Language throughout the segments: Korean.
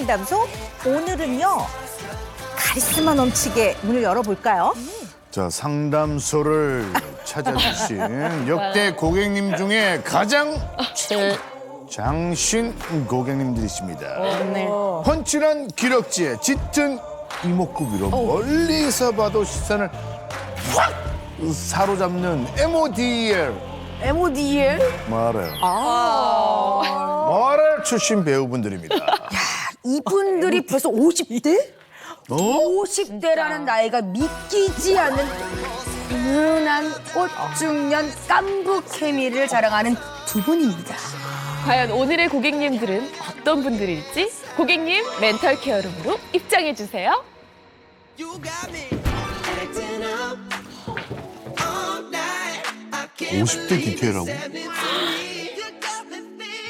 상담소. 오늘은요, 카리스마 넘치게 문을 열어볼까요? 자, 상담소를 찾아주신 역대 고객님 중에 가장 최장신 고객님들이십니다. 훤칠한 기럭지에 짙은 이목구비로 멀리서 봐도 시선을 확 사로잡는 MODL. MODL? 말해. 말해 출신 배우분들입니다. 이분들이 벌써 50대? 어? 50대라는 나이가 믿기지 않는 은은한 꽃중년 깐부 케미를 자랑하는 두 분입니다. 과연 오늘의 고객님들은 어떤 분들일지 고객님 멘탈 케어룸으로 입장해 주세요. 50대 디테일하고?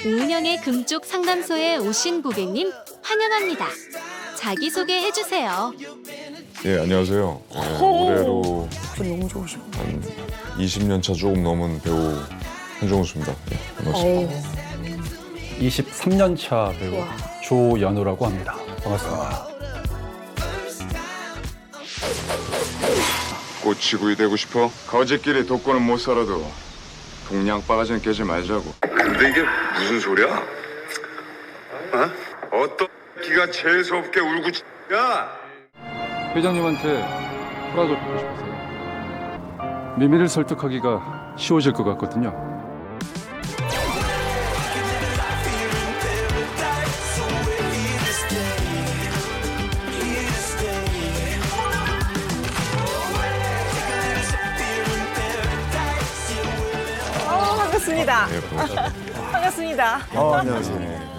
운영의 금쪽 상담소에 오신 고객님 환영합니다. 자기소개 해주세요. 예, 안녕하세요. 올해로 너무 좋으시고. 한 20년 차 조금 넘은 배우 한종수입니다. 예, 반갑습니다. 23년 차 배우 조연우라고 합니다. 반갑습니다. 꽃치구이 되고 싶어? 거지끼리 독고는 못 살아도 동양바가지는 깨지 말자고. 근데 이게 무슨 소리야? 어? 어떤 기가 재수없게 울고 야! 회장님한테 허락을 받고 싶어서요. 미미를 설득하기가 쉬워질 것 같거든요. 반갑습니다. 예, 반갑습니다. 반갑습니다. 안녕하세요.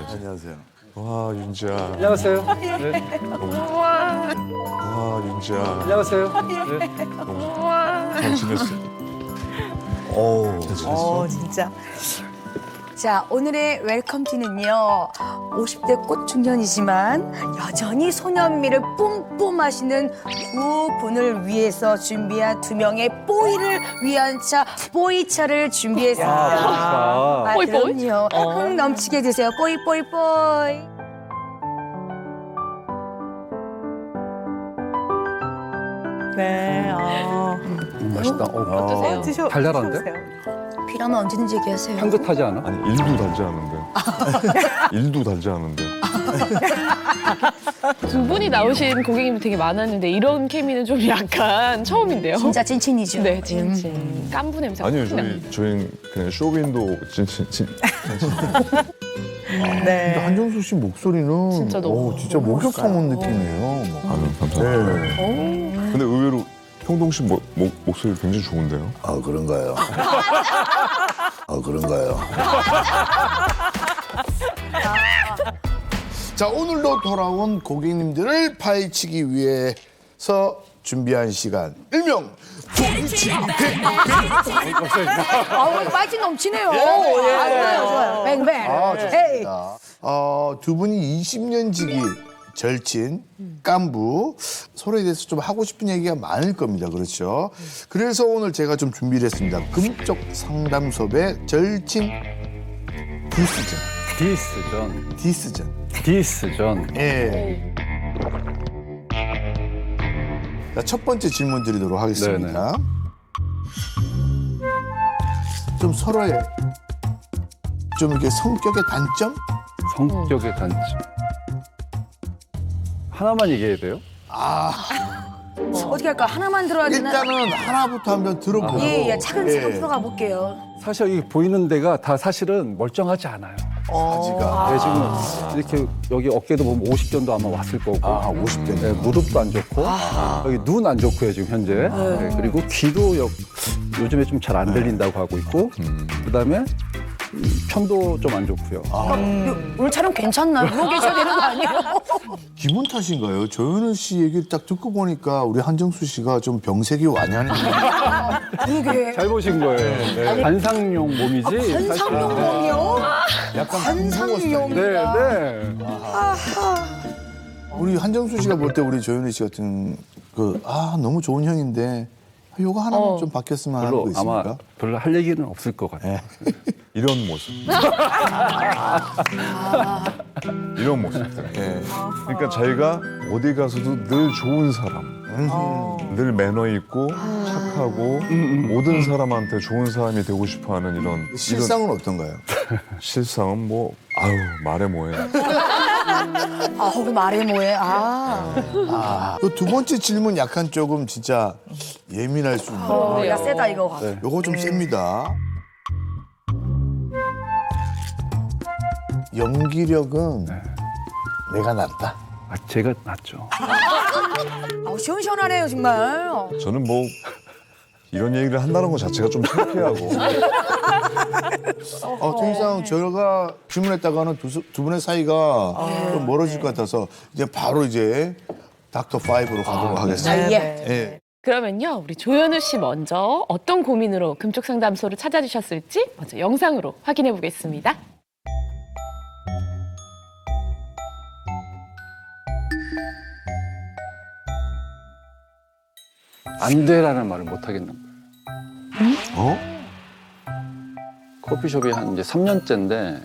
안녕하세요. 와, 윤지야. 안녕하세요. 네. 와, 윤지야. 안녕하세요. 네. 잘 지냈어? 잘 지냈어? 진짜. 자, 오늘의 웰컴티는요. 50대 꽃중년이지만 여전히 소년미를 뿜뿜하시는 두 분을 위해서 준비한 두 명의 뽀이를 위한 차, 뽀이차를 준비했습니다. 아, 뽀이, 뽀이? 그럼요. 흥 넘치게 드세요. 뽀이, 뽀이, 뽀이. 네. 맛있다. 어떠세요? 드셔. 달달한데? 드셔보세요. 필요하면 언제든지 얘기하세요. 향긋하지 않아? 아니, 일도 달지 않은데. 일도 달지 않은데. 두 분이 나오신 고객님이 되게 많았는데 이런 케미는 좀 약간 처음인데요. 진짜 찐친이죠. 네, 진짜 깐부 냄새. 아니요, 저희는 그냥 쇼윈도 근데 한정수 씨 목소리는 진짜 너무 진짜 목욕 상온 느낌이에요. 감사합니다. 네. 근데 의외로 형동 씨 목소리 굉장히 좋은데요? 아, 그런가요? 아, 그런가요? 자, 오늘도 돌아온 고객님들을 파헤치기 위해서 준비한 시간. 일명 도이치 아우, 빠지 넘치네요. 좋아요, 좋아요. 뱅뱅. 헤이. 좋습니다. 두 분이 20년 지기 절친, 깐부, 서로에 대해서 좀 하고 싶은 얘기가 많을 겁니다. 그렇죠? 그래서 오늘 제가 좀 준비를 했습니다. 금쪽 상담소의 절친 디스전. 디스전. 예. 자, 첫 번째 질문 드리도록 하겠습니다. 좀 서로의 좀 이렇게 성격의 단점? 성격의 단점. 하나만 얘기해야 돼요? 어떻게 할까? 하나만 들어야 되나? 일단은 하나부터 한번 들어보고. 예, 차근차근 예. 풀어가 볼게요. 사실 이 보이는 데가 다 사실은 멀쩡하지 않아요. 사지가. 네, 지금 이렇게 여기 어깨도 보면 50견도 아마 왔을 거고. 50견. 네, 무릎도 안 좋고 여기 눈 안 좋고요 지금 현재. 네, 그리고 귀도 요즘에 좀 잘 안 들린다고 하고 있고. 그다음에 편도 좀 안 좋고요. 오늘 촬영 괜찮나요? 누워 계셔야 되는 거 아니에요? 기분 탓인가요? 조현우 씨 얘기를 딱 듣고 보니까 우리 한정수 씨가 좀 병색이 완연해. 그러게. 잘 보신 거예요. 네. 관상용 몸이지. 관상용이요? 약간 관상용. 네, 네. 우리 한정수 씨가 볼 때 우리 조현우 씨 같은 너무 좋은 형인데 요거 하나만 좀 바뀌었으면 하는 거 별로 있습니까? 아마 별로 할 얘기는 없을 것 같아요. 이런 모습. 이런 모습들. 예. 그러니까 자기가 어디 가서도 늘 좋은 사람, 늘 매너 있고 착하고 모든 사람한테 좋은 사람이 되고 싶어하는 이런 실상은 어떤가요? 실상은 뭐 아유 말해 뭐해. 아, 그 말해 뭐해. 아. 그 두 번째 질문 약간 조금 진짜 예민할 수 있는. 야, 세다, 이거. 요거 좀 셉니다. 연기력은 내가 낫다. 아, 제가 낫죠. 시원시원하네요, 정말. 저는 뭐 이런 얘기를 한다는 것 자체가 좀 창피하고. 통상 저희가 질문했다가는 두 분의 사이가 좀 멀어질 것 같아서 이제 바로 이제 닥터 5로 가도록 하겠습니다. 예. 그러면요, 우리 조현우 씨 먼저 어떤 고민으로 금쪽 상담소를 찾아주셨을지 먼저 영상으로 확인해 보겠습니다. 안 돼라는 말을 못 하겠는 거예요. 어? 커피숍이 한 이제 3년째인데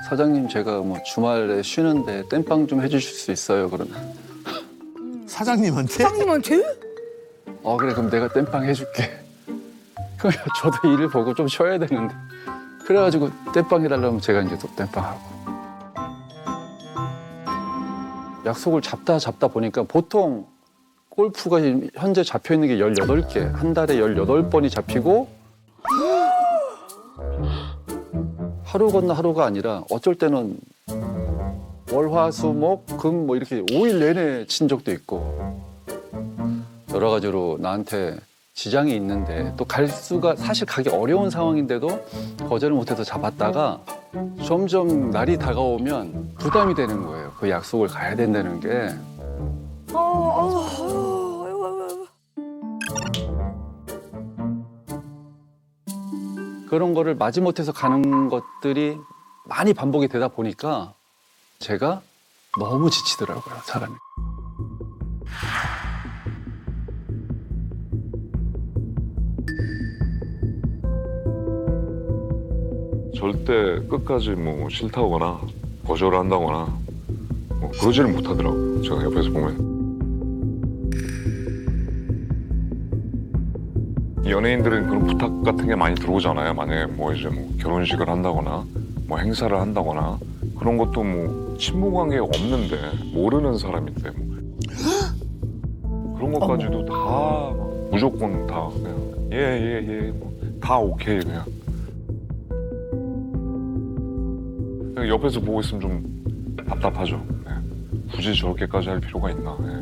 사장님 제가 뭐 주말에 쉬는데 땜빵 좀 해주실 수 있어요? 그러나 사장님한테? 사장님한테? 그래 그럼 내가 땜빵 해줄게. 그럼 저도 일을 보고 좀 쉬어야 되는데 그래가지고 땜빵 해달라면 제가 이제 또 땜빵하고 약속을 잡다 보니까 보통 골프가 현재 잡혀 있는 게 18개, 한 달에 18번이 잡히고 하루 건너 하루가 아니라 어쩔 때는 월, 화, 수, 목, 금 뭐 이렇게 5일 내내 친 적도 있고 여러 가지로 나한테 지장이 있는데 또 갈 수가 사실 가기 어려운 상황인데도 거절을 못해서 잡았다가 점점 날이 다가오면 부담이 되는 거예요. 그 약속을 가야 된다는 게. 그런 거를 마지못해서 가는 것들이 많이 반복이 되다 보니까 제가 너무 지치더라고요, 사람이. 절대 끝까지 뭐 싫다거나 거절을 한다거나 뭐 그러지를 못하더라고요. 제가 옆에서 보면. 연예인들은 그런 부탁 같은 게 많이 들어오잖아요. 만약에 뭐 이제 뭐 결혼식을 한다거나 뭐 행사를 한다거나 그런 것도 뭐 친분 관계가 없는데 모르는 사람인데 뭐 그런 것까지도 다 무조건 다 그냥 예 뭐 다 오케이 그냥 옆에서 보고 있으면 좀 답답하죠. 네. 굳이 저렇게까지 할 필요가 있나. 네.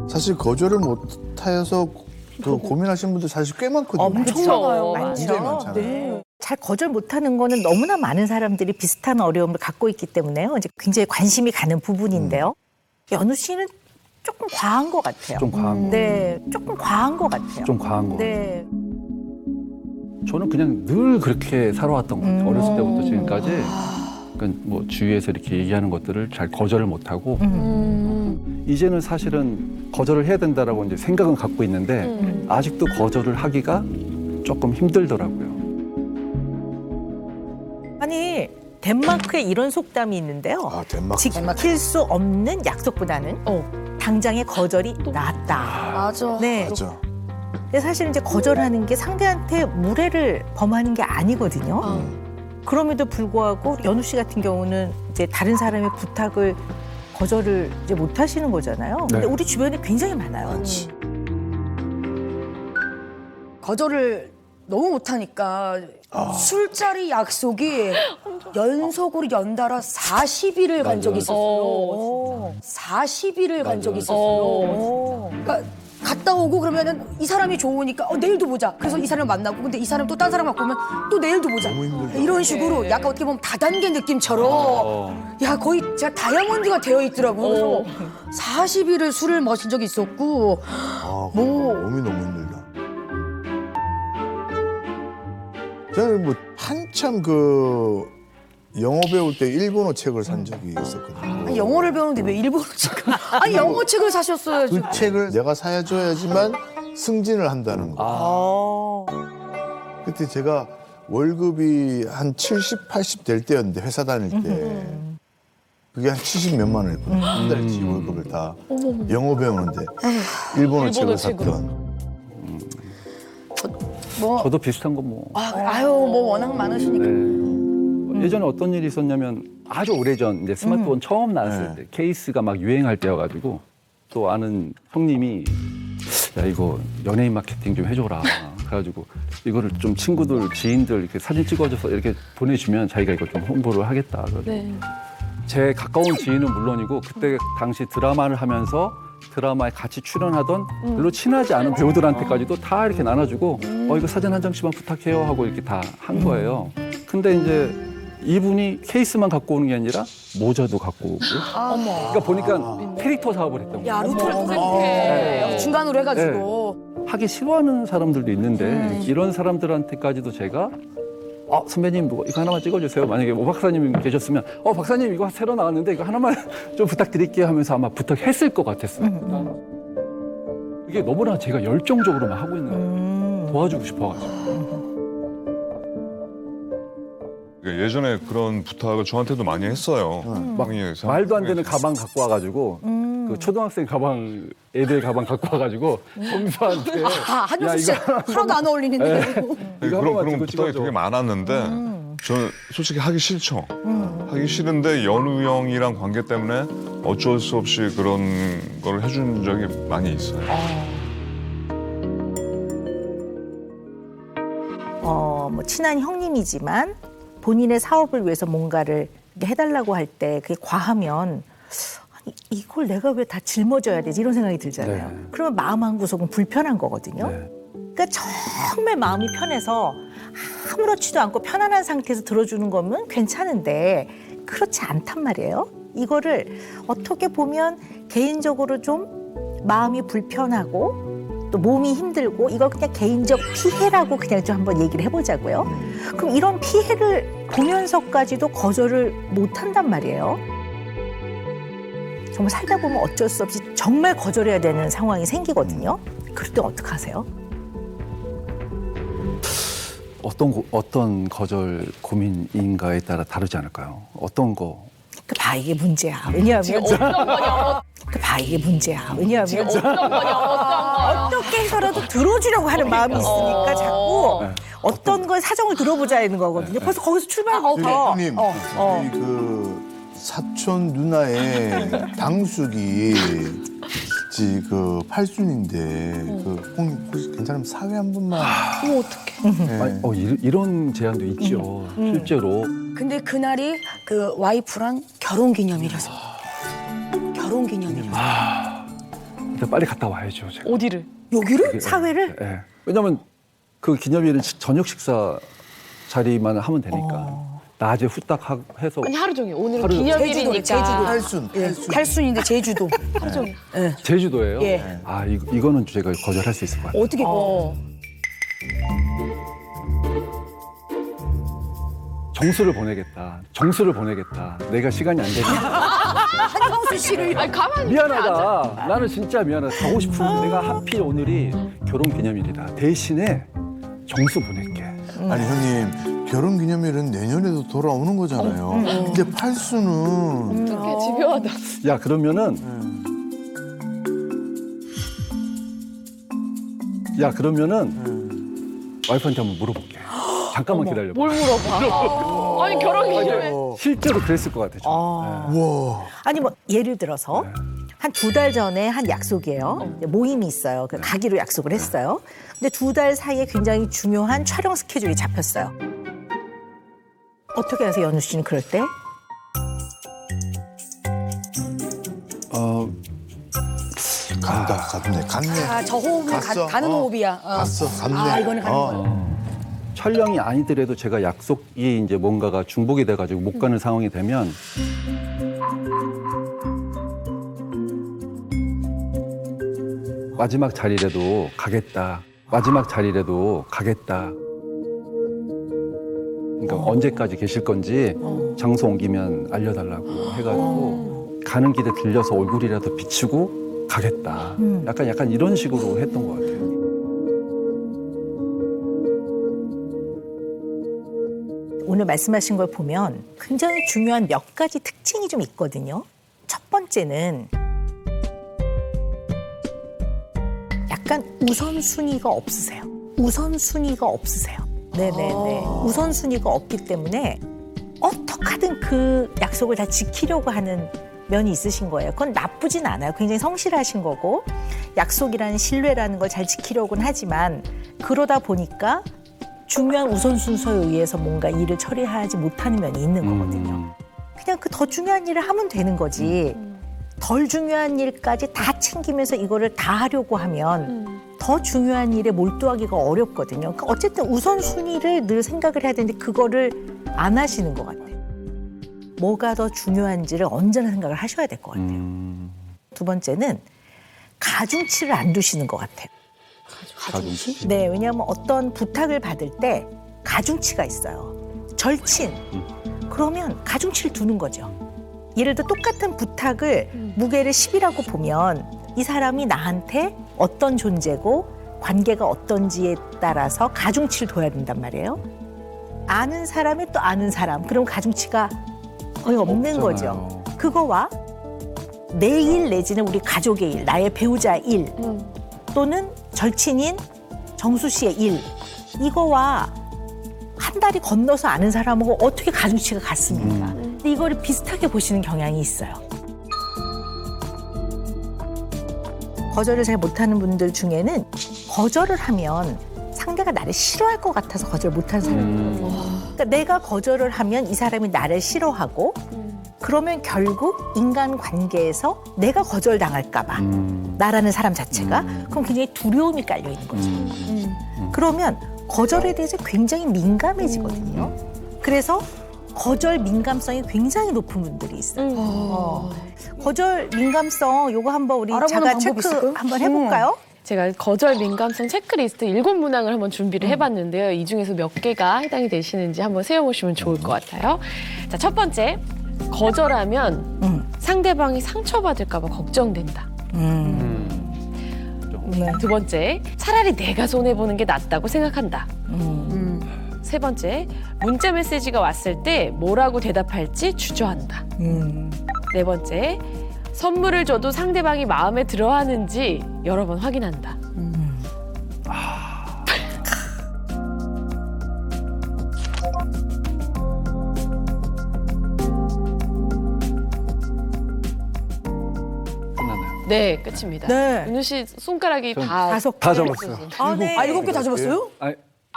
사실 거절을 못해서 그 고민하시는 분들 사실 꽤 많거든요. 그렇죠. 굉장히 많잖아요. 네. 잘 거절 못하는 거는 너무나 많은 사람들이 비슷한 어려움을 갖고 있기 때문에요. 이제 굉장히 관심이 가는 부분인데요. 연우 씨는 조금 과한 것 같아요. 좀 과한 거. 네, 조금 과한 것 같아요. 좀 과한 거. 네. 저는 그냥 늘 그렇게 살아왔던 것 같아요. 어렸을 때부터 지금까지. 그러니까 뭐 주위에서 이렇게 얘기하는 것들을 잘 거절을 못하고 이제는 사실은 거절을 해야 된다라고 이제 생각은 갖고 있는데 아직도 거절을 하기가 조금 힘들더라고요. 아니, 덴마크에 이런 속담이 있는데요. 아, 덴마크. 지킬 수 없는 약속보다는 당장의 거절이 낫다. 맞아. 네. 맞아. 근데 사실 이제 거절하는 게 상대한테 무례를 범하는 게 아니거든요. 그럼에도 불구하고 연우 씨 같은 경우는 이제 다른 사람의 부탁을 거절을 이제 못 하시는 거잖아요. 근데 네. 우리 주변에 굉장히 많아요. 많지. 거절을 너무 못하니까 술자리 약속이 연속으로 연달아 40일을 간 적이 있었어요. 40일을 간 적이 있었어요. 그러니까 갔다 오고 그러면은 이 사람이 좋으니까 내일도 보자. 그래서 이 사람을 만나고 근데 이 사람이 또 딴 사람 갖고 오면 또 내일도 보자. 너무 힘들다. 이런 식으로 약간 어떻게 보면 다단계 느낌처럼 야 거의 진짜 다이아몬드가 되어 있더라고요. 그래서 40일을 술을 마신 적이 있었고 아, 뭐. 몸이 너무 힘들다. 저는 뭐 한참 그 영어 배울 때 일본어 책을 산 적이 있었거든요. 아니, 영어를 배우는데 왜 일본어 책을? 아니 영어 책을 사셨어야죠. 그 책을 내가 사줘야지만 승진을 한다는 거. 그때 제가 월급이 한 70, 80 될 때였는데 회사 다닐 때 그게 한 70 몇만 원이었거든요. 한 달치 월급을 다 영어 배우는데 일본어 책을 샀던. 뭐 저도 비슷한 건 뭐. 아유 뭐 워낙 많으시니까. 네. 예전에 어떤 일이 있었냐면 아주 오래전 이제 스마트폰 처음 나왔을 때 케이스가 막 유행할 때여가지고 또 아는 형님이 야 이거 연예인 마케팅 좀 해줘라. 그래가지고 이거를 좀 친구들 지인들 이렇게 사진 찍어줘서 이렇게 보내주면 자기가 이거 좀 홍보를 하겠다. 네. 제 가까운 지인은 물론이고 그때 당시 드라마를 하면서 드라마에 같이 출연하던 별로 친하지 않은 배우들한테까지도 다 이렇게 나눠주고 이거 사진 한 장씩만 부탁해요 하고 이렇게 다 한 거예요. 근데 이제 이분이 케이스만 갖고 오는 게 아니라 모자도 갖고 오고. 그러니까 보니까 캐릭터 사업을 했던 거예요. 야 루트를 네. 중간으로 해가지고. 하기 싫어하는 사람들도 있는데 이런 사람들한테까지도 제가 선배님 이거 하나만 찍어주세요. 만약에 오 박사님 계셨으면 박사님 이거 새로 나왔는데 이거 하나만 좀 부탁드릴게요 하면서 아마 부탁했을 것 같았어요. 이게 너무나 제가 열정적으로만 하고 있는 거예요. 도와주고 싶어가지고. 그러니까 예전에 그런 부탁을 저한테도 많이 했어요. 말도 안 되는 가방 갖고 와가지고 그 초등학생 가방 애들 가방 갖고 와가지고 성수한테 한용수 씨 하나도 안 어울리는데. 이거 그런 하나만 부탁이 찍어줘. 되게 많았는데 저는 솔직히 하기 싫죠. 하기 싫은데 연우 형이랑 관계 때문에 어쩔 수 없이 그런 걸 해준 적이 많이 있어요. 뭐 친한 형님이지만 본인의 사업을 위해서 뭔가를 해달라고 할 때 그게 과하면 아니, 이걸 내가 왜 다 짊어져야 되지 이런 생각이 들잖아요. 네. 그러면 마음 한 구석은 불편한 거거든요. 네. 그러니까 정말 마음이 편해서 아무렇지도 않고 편안한 상태에서 들어주는 거면 괜찮은데 그렇지 않단 말이에요. 이거를 어떻게 보면 개인적으로 좀 마음이 불편하고 또 몸이 힘들고 이거 그냥 개인적 피해라고 그냥 좀 한번 얘기를 해보자고요. 그럼 이런 피해를 보면서까지도 거절을 못 한단 말이에요. 정말 살다 보면 어쩔 수 없이 정말 거절해야 되는 상황이 생기거든요. 그럴 때 어떡하세요? 어떤 거절 고민인가에 따라 다르지 않을까요? 어떤 거? 이게 문제야. 왜냐하면 어떤 거냐? 이게 문제야. 왜냐하면 어떤 거냐? 어떻게 해서라도 들어주려고 하는 마음이 있으니까 자꾸 어떤 걸 사정을 들어보자는 거거든요. 벌써 거기서 출발부터. 형님, 우리 그 사촌 누나의 당숙이 그 팔순인데 그 형님 혹시 괜찮으면 사회 한 번만. 어떡해. 아니, 이런 제안도 있죠. 실제로. 근데 그날이 그 와이프랑 결혼기념일이어서. 결혼기념일이어서. 근데 빨리 갔다 와야죠. 제가. 어디를? 여기를? 사회를? 네. 왜냐면 그 기념일은 저녁 식사 자리만 하면 되니까. 낮에 후딱 해서. 아니 하루 종일. 오늘은 하루 종일. 기념일이니까. 제주도. 팔순. 팔순인데 제주도. 하루 종일. 제주도예요? 예. 이거는 제가 거절할 수 있을 것 같아요. 어떻게 정수를 보내겠다. 내가 시간이 안 되니까. 한영수 씨를 아니 가만히 미안하다. 나는 진짜 미안하다. 가고 싶은데 내가 하필 오늘이 결혼 기념일이다. 대신에 정수 보낼게. 아니 형님 결혼 기념일은 내년에도 돌아오는 거잖아요. 근데 팔순은 어떻게 집요하다. 야, 그러면은 와이프한테 한번 물어볼게. 잠깐만 기다려봐. 뭘 물어봐. 아니 결혼 기념일. 실제로 그랬을 것 같아. 와. 아니 뭐 예를 들어서 한 2달 전에 한 약속이에요. 모임이 있어요. 가기로 약속을 했어요. 근데 2달 사이에 굉장히 중요한 촬영 스케줄이 잡혔어요. 어떻게 하세요, 연우 씨는 그럴 때? 갔네. 저 호흡은 갔어. 가는 호흡이야. 갔네. 이거는 가는 거야. 촬영이 아니더라도 제가 약속이 이제 뭔가가 중복이 돼가지고 못 가는 상황이 되면 마지막 자리라도 가겠다. 그러니까 언제까지 계실 건지 장소 옮기면 알려달라고 해가지고 가는 길에 들려서 얼굴이라도 비추고 가겠다. 약간 이런 식으로 했던 것 같아요. 오늘 말씀하신 걸 보면 굉장히 중요한 몇 가지 특징이 좀 있거든요. 첫 번째는 약간 우선순위가 없으세요. 우선순위가 없으세요. 네네네. 우선순위가 없기 때문에 어떻게든 그 약속을 다 지키려고 하는 면이 있으신 거예요. 그건 나쁘진 않아요. 굉장히 성실하신 거고 약속이라는 신뢰라는 걸 잘 지키려고는 하지만 그러다 보니까 중요한 우선순서에 의해서 뭔가 일을 처리하지 못하는 면이 있는 거거든요. 그냥 그 더 중요한 일을 하면 되는 거지. 덜 중요한 일까지 다 챙기면서 이거를 다 하려고 하면 더 중요한 일에 몰두하기가 어렵거든요. 그러니까 어쨌든 우선순위를 늘 생각을 해야 되는데 그거를 안 하시는 것 같아요. 뭐가 더 중요한지를 언제나 생각을 하셔야 될 것 같아요. 두 번째는 가중치를 안 두시는 것 같아요. 가중치? 네, 왜냐하면 어떤 부탁을 받을 때 가중치가 있어요. 절친. 그러면 가중치를 두는 거죠. 예를 들어 똑같은 부탁을 무게를 10이라고 보면 이 사람이 나한테 어떤 존재고 관계가 어떤지에 따라서 가중치를 둬야 된단 말이에요. 아는 사람이 또 아는 사람. 그럼 가중치가 거의 없는 거죠. 그거와 내 일 내지는 우리 가족의 일, 나의 배우자의 일 또는 절친인 정수 씨의 일 이거와 한 달이 건너서 아는 사람하고 어떻게 가중치가 같습니까? 근데 이거를 비슷하게 보시는 경향이 있어요. 거절을 잘 못하는 분들 중에는 거절을 하면 상대가 나를 싫어할 것 같아서 거절 못하는 사람이 있거든요. 그러니까 내가 거절을 하면 이 사람이 나를 싫어하고 그러면 결국 인간관계에서 내가 거절당할까 봐 나라는 사람 자체가 그럼 굉장히 두려움이 깔려 있는 거죠. 그러면 거절에 대해서 굉장히 민감해지거든요. 그래서 거절 민감성이 굉장히 높은 분들이 있어요. 거절 민감성 요거 한번 우리 알아보는 자가 방법 체크 있을까요? 한번 해볼까요? 제가 거절 민감성 체크리스트 7문항을 한번 준비를 해봤는데요. 이 중에서 몇 개가 해당이 되시는지 한번 세워보시면 좋을 것 같아요. 자, 첫 번째, 거절하면 상대방이 상처받을까 봐 걱정된다. 네. 두 번째, 차라리 내가 손해보는 게 낫다고 생각한다. 세 번째, 문자 메시지가 왔을 때 뭐라고 대답할지 주저한다. 네 번째, 선물을 줘도 상대방이 마음에 들어하는지 여러 번 확인한다. 끝났나요? 네, 끝입니다. 네. 은우 씨 손가락이 다 다섯 다 개. 적었어요. 아, 네. 아, 7개 다 적었어요? 아니,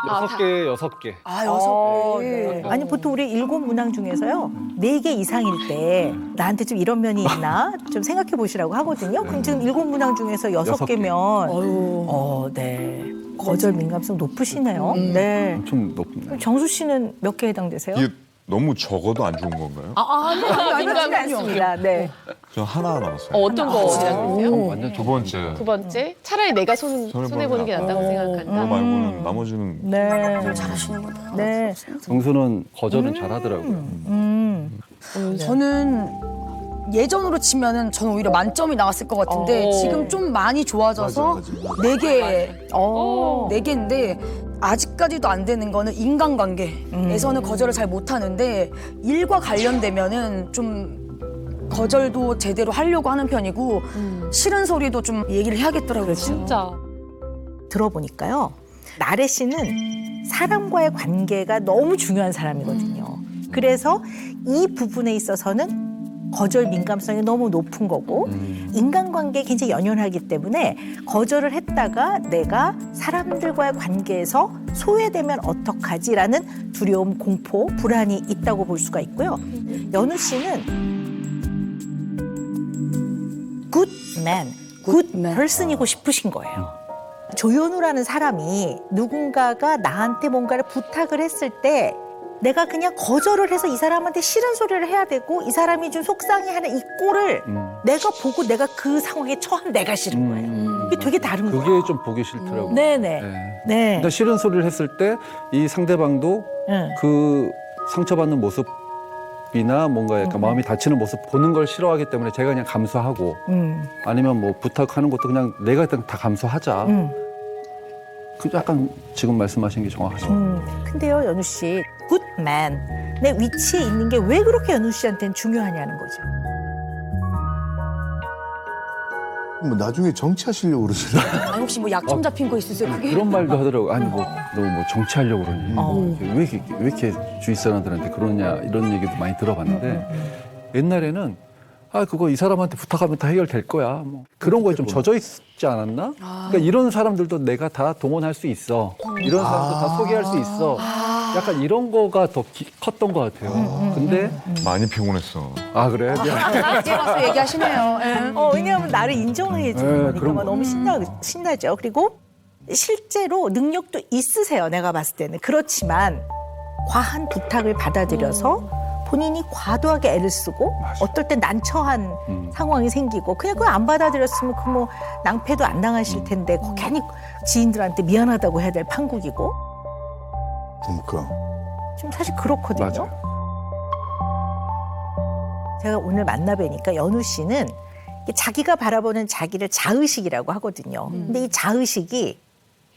아, 6개, 6개. 아, 6개. 네. 아니 보통 우리 7문항 중에서요 4개 이상일 때 나한테 좀 이런 면이 있나 좀 생각해 보시라고 하거든요. 그럼 지금 7문항 중에서 6개면 네 거절 민감성 높으시네요. 네. 엄청 높네요. 그럼 정수 씨는 몇 개 해당되세요? 이게 너무 적어도 안 좋은 건가요? 민감하지 않습니다. 네. 저 하나 남았어요. 어떤 거 생각하세요? 완전 두 번째. 두 번째, 차라리 내가 손해보는 게 낫다고 그거 생각한다. 말고는 나머지는 네. 잘하시는구나. 네. 정수는 거절은 잘하더라고요. 저는 예전으로 치면은 저는 오히려 만점이 나왔을 것 같은데 지금 좀 많이 좋아져서 맞아. 4개, 4개인데 아직까지도 안 되는 거는 인간관계에서는 거절을 잘 못하는데 일과 관련되면은 좀 거절도 제대로 하려고 하는 편이고 싫은 소리도 좀 얘기를 해야겠더라고요. 진짜. 들어보니까요. 나래 씨는 사람과의 관계가 너무 중요한 사람이거든요. 그래서 이 부분에 있어서는 거절 민감성이 너무 높은 거고 인간관계에 굉장히 연연하기 때문에 거절을 했다가 내가 사람들과의 관계에서 소외되면 어떡하지라는 두려움, 공포, 불안이 있다고 볼 수가 있고요. 연우 씨는 good man, good person이고 싶으신 거예요. 조연우라는 사람이 누군가가 나한테 뭔가를 부탁을 했을 때 내가 그냥 거절을 해서 이 사람한테 싫은 소리를 해야 되고 이 사람이 좀 속상해하는 이 꼴을 내가 보고 내가 그 상황에 처한 내가 싫은 거예요. 이게 되게 다른 거예요. 그게 좀 보기 싫더라고요. 네네. 네. 네. 근데 싫은 소리를 했을 때 이 상대방도 네. 그 상처받는 모습이나 뭔가 약간 마음이 다치는 모습 보는 걸 싫어하기 때문에 제가 그냥 감수하고 아니면 뭐 부탁하는 것도 그냥 내가 일단 다 감수하자. 그 약간 지금 말씀하신 게 정확하죠. 근데요, 연우 씨, 굿맨의 위치에 있는 게 왜 그렇게 연우 씨한테는 중요하냐는 거죠. 뭐 나중에 정치하시려고 그러시나? 아, 혹시 뭐 약점 잡힌 거 있으세요? 그게? 그런 말도 하더라고. 아니 뭐 너 뭐 정치하려고 그러니? 왜 이렇게 주위 사람들한테 그러냐 이런 얘기도 많이 들어봤는데 옛날에는 아 그거 이 사람한테 부탁하면 다 해결될 거야. 뭐 그런 거에 좀 젖어 있지 않았나? 그러니까 이런 사람들도 내가 다 동원할 수 있어. 이런 사람도 다 소개할 수 있어. 약간 이런 거가 더 컸던 것 같아요. 근데 많이 피곤했어. 아 그래? 이제 와서 얘기하시네요. 예. 왜냐하면 나를 인정해 주는 네, 거니까 그런 막 너무 신나죠. 그리고 실제로 능력도 있으세요. 내가 봤을 때는. 그렇지만 과한 부탁을 받아들여서 본인이 과도하게 애를 쓰고 어떨 땐 난처한 상황이 생기고 그냥 그걸 안 받아들였으면 그 뭐 낭패도 안 당하실 텐데 괜히 지인들한테 미안하다고 해야 될 판국이고 그러니까. 좀 사실 그렇거든요. 맞아요. 제가 오늘 만나뵈니까 연우 씨는 이게 자기가 바라보는 자기를 자의식이라고 하거든요. 근데 이 자의식이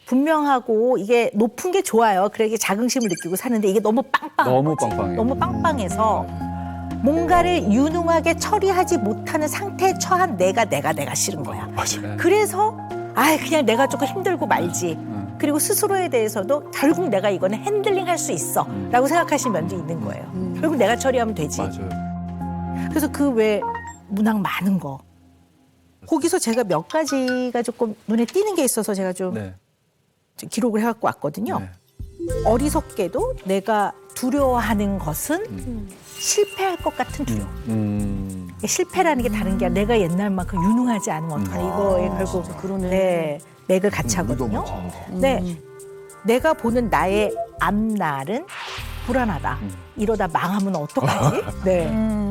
분명하고 이게 높은 게 좋아요. 그래 이게 자긍심을 느끼고 사는데 이게 너무 빵빵한 너무 거지. 빵빵해. 너무 빵빵해서 뭔가를 유능하게 처리하지 못하는 상태에 처한 내가 싫은 거야. 맞아요. 그래서 그냥 내가 조금 힘들고 말지. 그리고 스스로에 대해서도 결국 내가 이거는 핸들링 할 수 있어 라고 생각하시는 면도 있는 거예요. 결국 내가 처리하면 되지. 맞아요. 그래서 그 외 문항 많은 거. 거기서 제가 몇 가지가 조금 눈에 띄는 게 있어서 제가 좀 네. 기록을 해갖고 왔거든요. 네. 어리석게도 내가 두려워하는 것은 실패할 것 같은 두려움. 실패라는 게 다른 게 아니라 내가 옛날만큼 유능하지 않으면 어떡하나 이거에 결국 그러네. 네, 맥을 같이 하거든요. 네, 내가 보는 나의 앞날은 불안하다. 이러다 망하면 어떡하지? 네.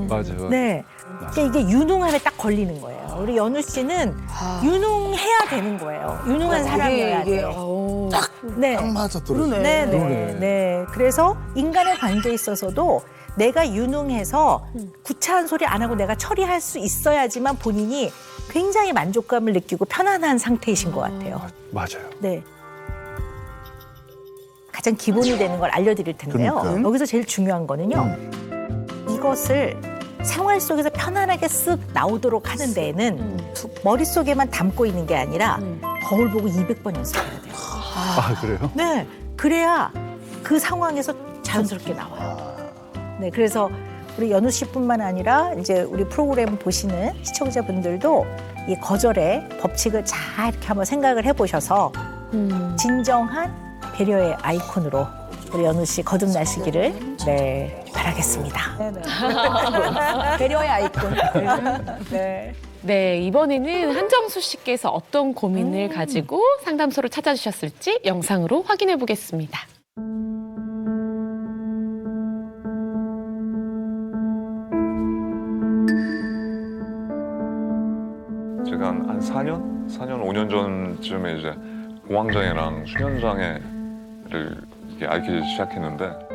맞아요. 네. 그러니까 이게 유능함에 딱 걸리는 거예요. 우리 연우 씨는 유능해야 되는 거예요. 유능한 사람이어야 이게, 돼요. 네. 딱 맞아 떨어져. 네, 네, 그러네. 네. 그래서 인간의 관계에 있어서도 내가 유능해서 구차한 소리 안 하고 내가 처리할 수 있어야지만 본인이 굉장히 만족감을 느끼고 편안한 상태이신 것 같아요. 맞아요. 네. 가장 기본이 되는 걸 알려드릴 텐데요. 그러니까요. 여기서 제일 중요한 거는요. 이것을 생활 속에서 편안하게 쓱 나오도록 하는 데에는 머릿속에만 담고 있는 게 아니라 거울 보고 200번 연습해야 돼요. 아 그래요? 네. 그래야 그 상황에서 자연스럽게 나와요. 네. 그래서 우리 연우 씨뿐만 아니라 이제 우리 프로그램 보시는 시청자분들도 이 거절의 법칙을 잘 이렇게 한번 생각을 해보셔서 진정한 배려의 아이콘으로 우리 연우 씨 거듭나시기를 네, 바라겠습니다. 배려의 아이콘. 네. 네, 이번에는 한정수 씨께서 어떤 고민을 가지고 상담소를 찾아주셨을지 영상으로 확인해 보겠습니다. 제가 한 4년, 5년 전쯤에 이제 공황장애랑 수면장애를 이렇게 앓기 시작했는데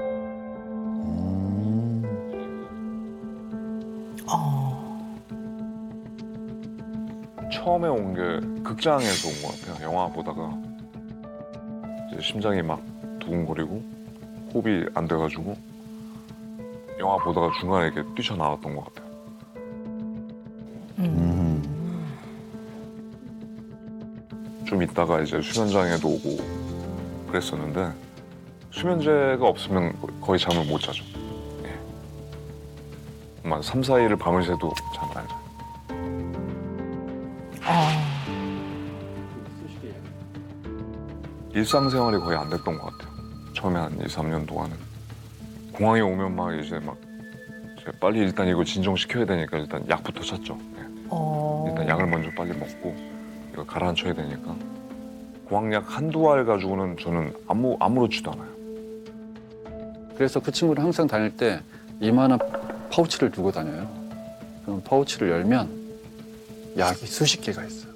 처음에 온 게 극장에서 온 것 같아요. 영화 보다가 이제 심장이 막 두근거리고 호흡이 안 돼가지고 영화 보다가 중간에 이렇게 뛰쳐나왔던 것 같아요. 좀 있다가 이제 수면장애도 오고 그랬었는데 수면제가 없으면 거의 잠을 못 자죠. 예. 한 3, 4일을 밤을 새도 잠 안 자요. 일상생활이 거의 안 됐던 것 같아요. 처음에 한 2, 3년 동안은. 공항에 오면 막 이제 빨리 일단 이거 진정시켜야 되니까 일단 약부터 찾죠. 예. 일단 약을 먼저 빨리 먹고 이거 가라앉혀야 되니까. 공항약 한두 알 가지고는 저는 아무렇지도 않아요. 그래서 그 친구를 항상 다닐 때 이만한 파우치를 두고 다녀요. 그럼 파우치를 열면 약이 수십 개가 있어요.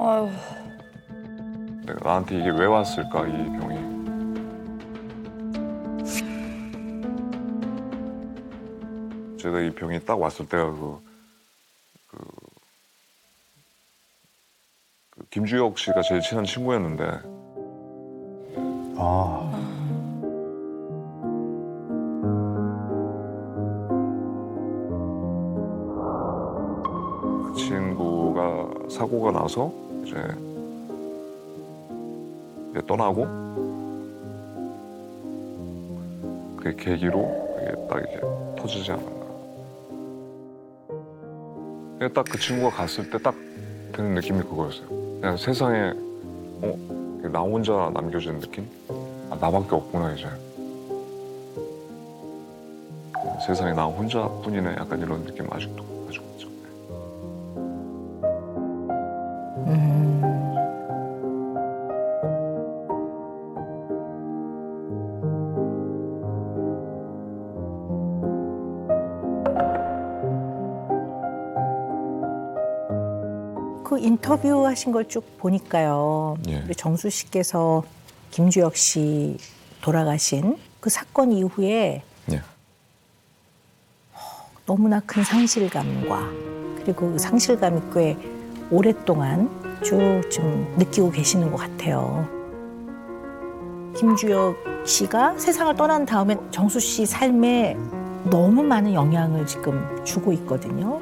아유. 내가 나한테 이게 왜 왔을까, 이 병이. 제가 이 병이 딱 왔을 때가 그 김주혁 씨가 제일 친한 친구였는데 아. 그 친구가 사고가 나서 이제 떠나고 그 계기로 이게 딱 이게 터지지 않았나. 그냥 딱 그 친구가 갔을 때 딱 드는 느낌이 그거였어요. 그냥 세상에 나 혼자 남겨진 느낌? 아, 나밖에 없구나 이제. 세상에 나 혼자뿐이네. 약간 이런 느낌 아직도 가지고 있죠. 그 인터뷰 하신 걸 쭉 보니까요. 예. 우리 정수 씨께서 김주혁 씨 돌아가신 그 사건 이후에 예. 너무나 큰 상실감과 그리고 그 상실감이 꽤 오랫동안 쭉 좀 느끼고 계시는 것 같아요. 김주혁 씨가 세상을 떠난 다음에 정수 씨 삶에 너무 많은 영향을 지금 주고 있거든요.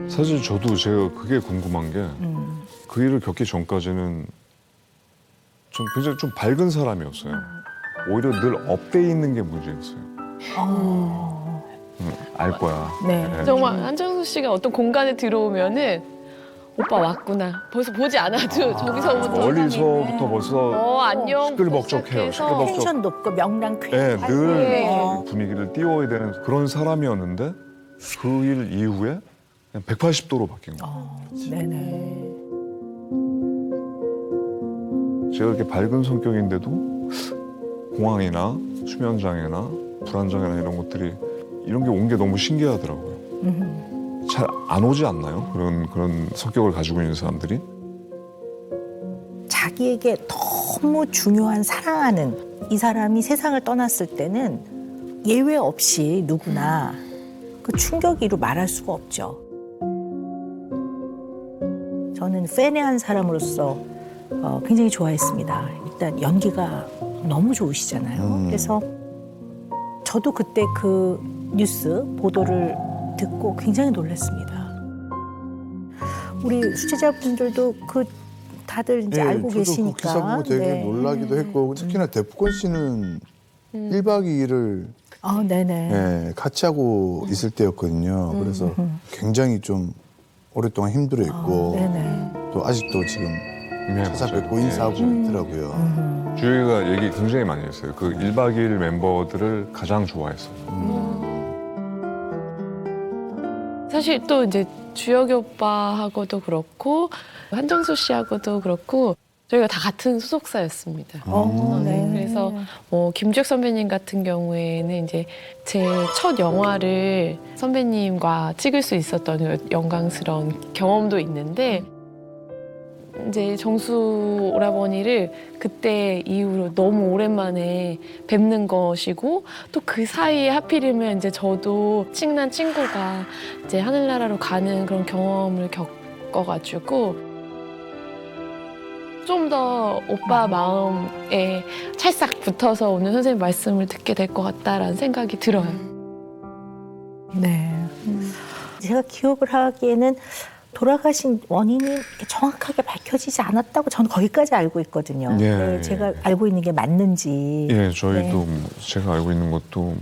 사실 저도 제가 그게 궁금한 게 그 일을 겪기 전까지는 좀 굉장히 좀 밝은 사람이었어요. 오히려 늘 업돼 있는 게 문제였어요. 알 거야. 네. 예. 정말 한정수 씨가 어떤 공간에 들어오면은 오빠 왔구나. 벌써 보지 않아도 저기서부터 멀리서부터 벌써 안녕. 시끌벅적해요. 시끌벅적. 텐션 높고 명랑쾌. 네, 늘 네. 분위기를 띄워야 되는 그런 사람이었는데 그 일 이후에 그냥 180도로 바뀐 거예요. 네네. 제가 이렇게 밝은 성격인데도 공황이나 수면장애나 불안장애나 이런 것들이 이런 게 온 게 너무 신기하더라고요. 잘 안 오지 않나요? 그런 성격을 가지고 있는 사람들이? 자기에게 너무 중요한 사랑하는 이 사람이 세상을 떠났을 때는 예외 없이 누구나 그 충격이로 말할 수가 없죠. 저는 팬의 한 사람으로서 굉장히 좋아했습니다. 일단 연기가 너무 좋으시잖아요. 그래서 저도 그때 그 뉴스 보도를 듣고 굉장히 놀랐습니다. 우리 수제자분들도 그 다들 이제 알고 저도 계시니까. 그 기사 보고 되게 네. 놀라기도 했고 특히나 대포권 씨는 1박 2일을 네네. 같이 하고 있을 때였거든요. 그래서 굉장히 좀 오랫동안 힘들어했고 네네. 또 아직도 지금 네, 찾아뵙고 맞아요. 인사하고 있더라고요. 주혁이가 얘기 굉장히 많이 했어요. 그 1박 2일 멤버들을 가장 좋아했어요. 사실 또 이제 주혁이 오빠하고도 그렇고 한정수 씨하고도 그렇고 저희가 다 같은 소속사였습니다. 네. 그래서 김주혁 선배님 같은 경우에는 이제 제 첫 영화를 선배님과 찍을 수 있었던 그 영광스러운 경험도 있는데 이제 정수 오라버니를 그때 이후로 너무 오랜만에 뵙는 것이고 또 그 사이에 하필이면 이제 저도 친한 친구가 이제 하늘나라로 가는 그런 경험을 겪어가지고 좀 더 오빠 마음에 찰싹 붙어서 오늘 선생님 말씀을 듣게 될 것 같다라는 생각이 들어요. 네. 제가 기억을 하기에는 돌아가신 원인이 이렇게 정확하게 밝혀지지 않았다고 저는 거기까지 알고 있거든요. 예, 네, 예. 제가 알고 있는 게 맞는지. 예, 저희도 뭐 제가 알고 있는 것도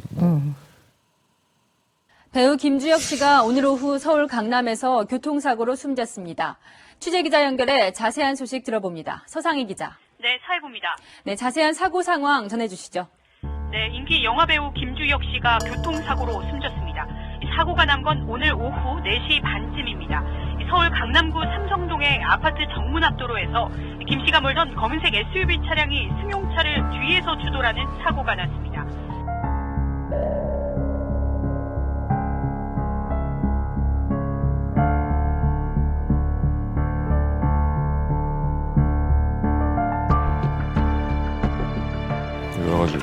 배우 김주혁 씨가 오늘 오후 서울 강남에서 교통사고로 숨졌습니다. 취재기자 연결해 자세한 소식 들어봅니다. 서상희 기자. 네, 사회부입니다. 네, 자세한 사고 상황 전해주시죠. 네, 인기 영화배우 김주혁 씨가 교통사고로 숨졌습니다. 이 사고가 난 건 오늘 오후 4시 반쯤입니다. 서울 강남구 삼성동의 아파트 정문 앞도로에서 김 씨가 몰던 검은색 SUV 차량이 승용차를 뒤에서 추돌하는 사고가 났습니다. 여러 가지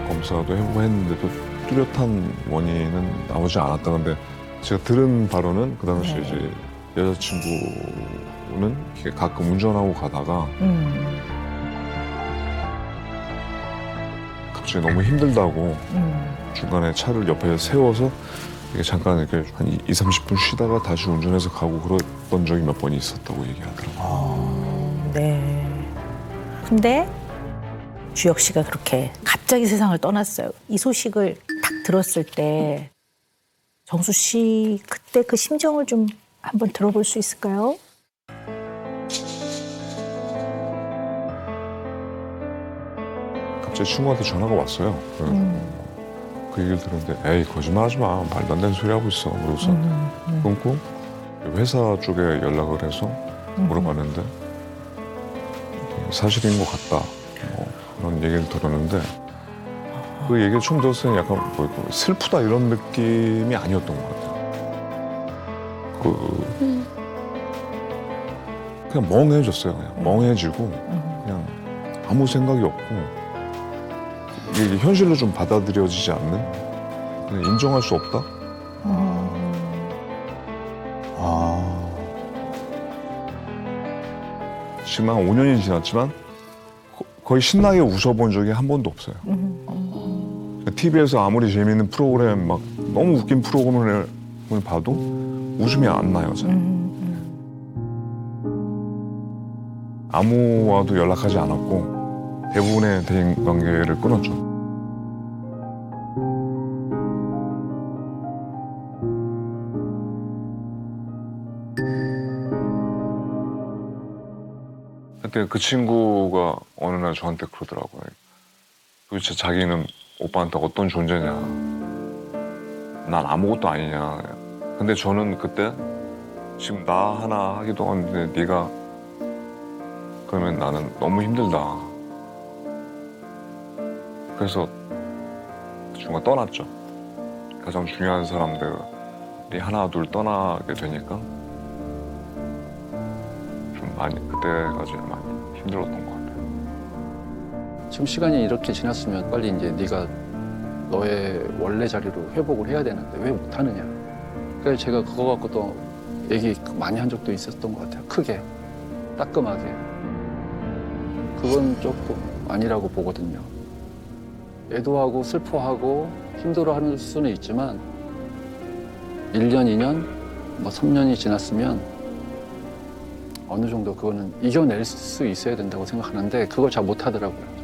검사도 해보고 했는데도 뚜렷한 원인은 나오지 않았다. 근데 제가 들은 바로는 그 당시에 이제 여자친구는 이렇게 가끔 운전하고 가다가 갑자기 너무 힘들다고 중간에 차를 옆에 세워서 이게 잠깐 이렇게 한 20-30분 쉬다가 다시 운전해서 가고 그랬던 적이 몇 번이 있었다고 얘기하더라고요. 네. 근데 주혁 씨가 그렇게 갑자기 세상을 떠났어요. 이 소식을 딱 들었을 때 정수 씨 그때 그 심정을 좀 한번 들어볼 수 있을까요? 갑자기 친구한테 전화가 왔어요. 그 얘기를 들었는데 에이 거짓말하지 마. 말도 안 되는 소리 하고 있어. 그러고서 끊고 회사 쪽에 연락을 해서 물어봤는데 사실인 것 같다. 그런 얘기를 들었는데 그 얘기를 처음 들었을 때 약간 뭐 슬프다 이런 느낌이 아니었던 것 같아요. 그냥 멍해졌어요. 그냥 멍해지고 그냥 아무 생각이 없고 이게 현실로 좀 받아들여지지 않는 그냥 인정할 수 없다. 지금 한 5년이 지났지만 거의 신나게 웃어본 적이 한 번도 없어요. TV에서 아무리 재미있는 프로그램 막 너무 웃긴 프로그램을 봐도 웃음이 안 나요. 잘. 아무와도 연락하지 않았고 대부분의 대인관계를 끊었죠. 그때 그 친구가 어느 날 저한테 그러더라고요. 도대체 자기는 오빠한테 어떤 존재냐. 난 아무것도 아니냐. 근데 저는 그때 지금 나 하나 하기도 하는데 네가 그러면 나는 너무 힘들다. 그래서 그 친구가 떠났죠. 가장 중요한 사람들이 하나 둘 떠나게 되니까 좀 많이 그때까지 많이 힘들었던 것 같아요. 지금 시간이 이렇게 지났으면 빨리 이제 네가 너의 원래 자리로 회복을 해야 되는데 왜 못하느냐. 그래서 제가 그거 갖고 또 얘기 많이 한 적도 있었던 것 같아요. 크게, 따끔하게. 그건 조금 아니라고 보거든요. 애도하고 슬퍼하고 힘들어하는 수는 있지만 1년, 2년, 뭐 3년이 지났으면 어느 정도 그거는 이겨낼 수 있어야 된다고 생각하는데 그걸 잘 못하더라고요.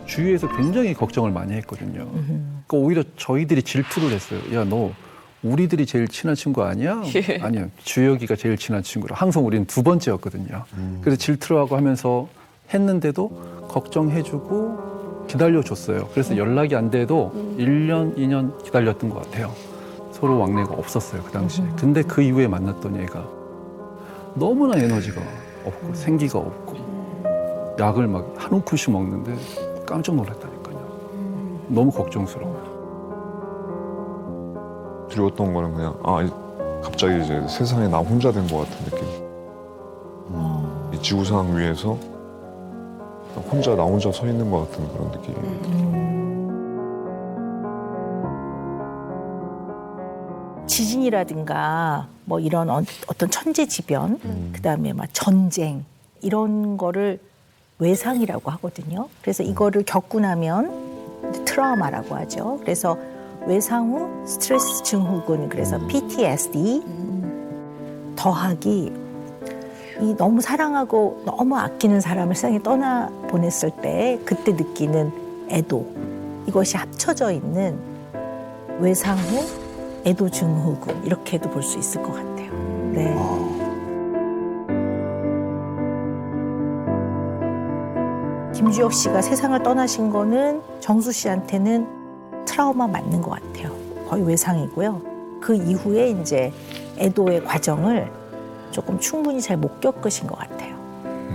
주위에서 굉장히 걱정을 많이 했거든요. 그러니까 오히려 저희들이 질투를 했어요. 야, 너 우리들이 제일 친한 친구 아니야? 아니요. 주혁이가 제일 친한 친구라. 항상 우리는 두 번째였거든요. 그래서 질투를 하고 하면서 했는데도 걱정해주고 기다려줬어요. 그래서 연락이 안 돼도 1년, 2년 기다렸던 것 같아요. 서로 왕래가 없었어요, 그 당시에. 근데 그 이후에 만났던 애가 너무나 에너지가 없고 생기가 없고 약을 막 한 움큼씩 먹는데 깜짝 놀랐다니까요. 너무 걱정스러워요. 두려웠던 거는 그냥 갑자기 이제 세상에 나 혼자 된 것 같은 느낌. 이 지구상 위에서 나 혼자 서 있는 것 같은 그런 느낌. 지진이라든가 뭐 이런 어떤 천재지변, 그다음에 막 전쟁 이런 거를 외상이라고 하거든요. 그래서 이거를 겪고 나면 트라우마라고 하죠. 그래서 외상 후 스트레스 증후군, 그래서 PTSD 더하기 이 너무 사랑하고 너무 아끼는 사람을 세상에 떠나 보냈을 때 그때 느끼는 애도, 이것이 합쳐져 있는 외상 후 애도 증후군, 이렇게도 볼 수 있을 것 같아요. 네. 김주혁 씨가 세상을 떠나신 거는 정수 씨한테는 트라우마 맞는 것 같아요. 거의 외상이고요. 그 이후에 이제 애도의 과정을 조금 충분히 잘 못 겪으신 것 같아요.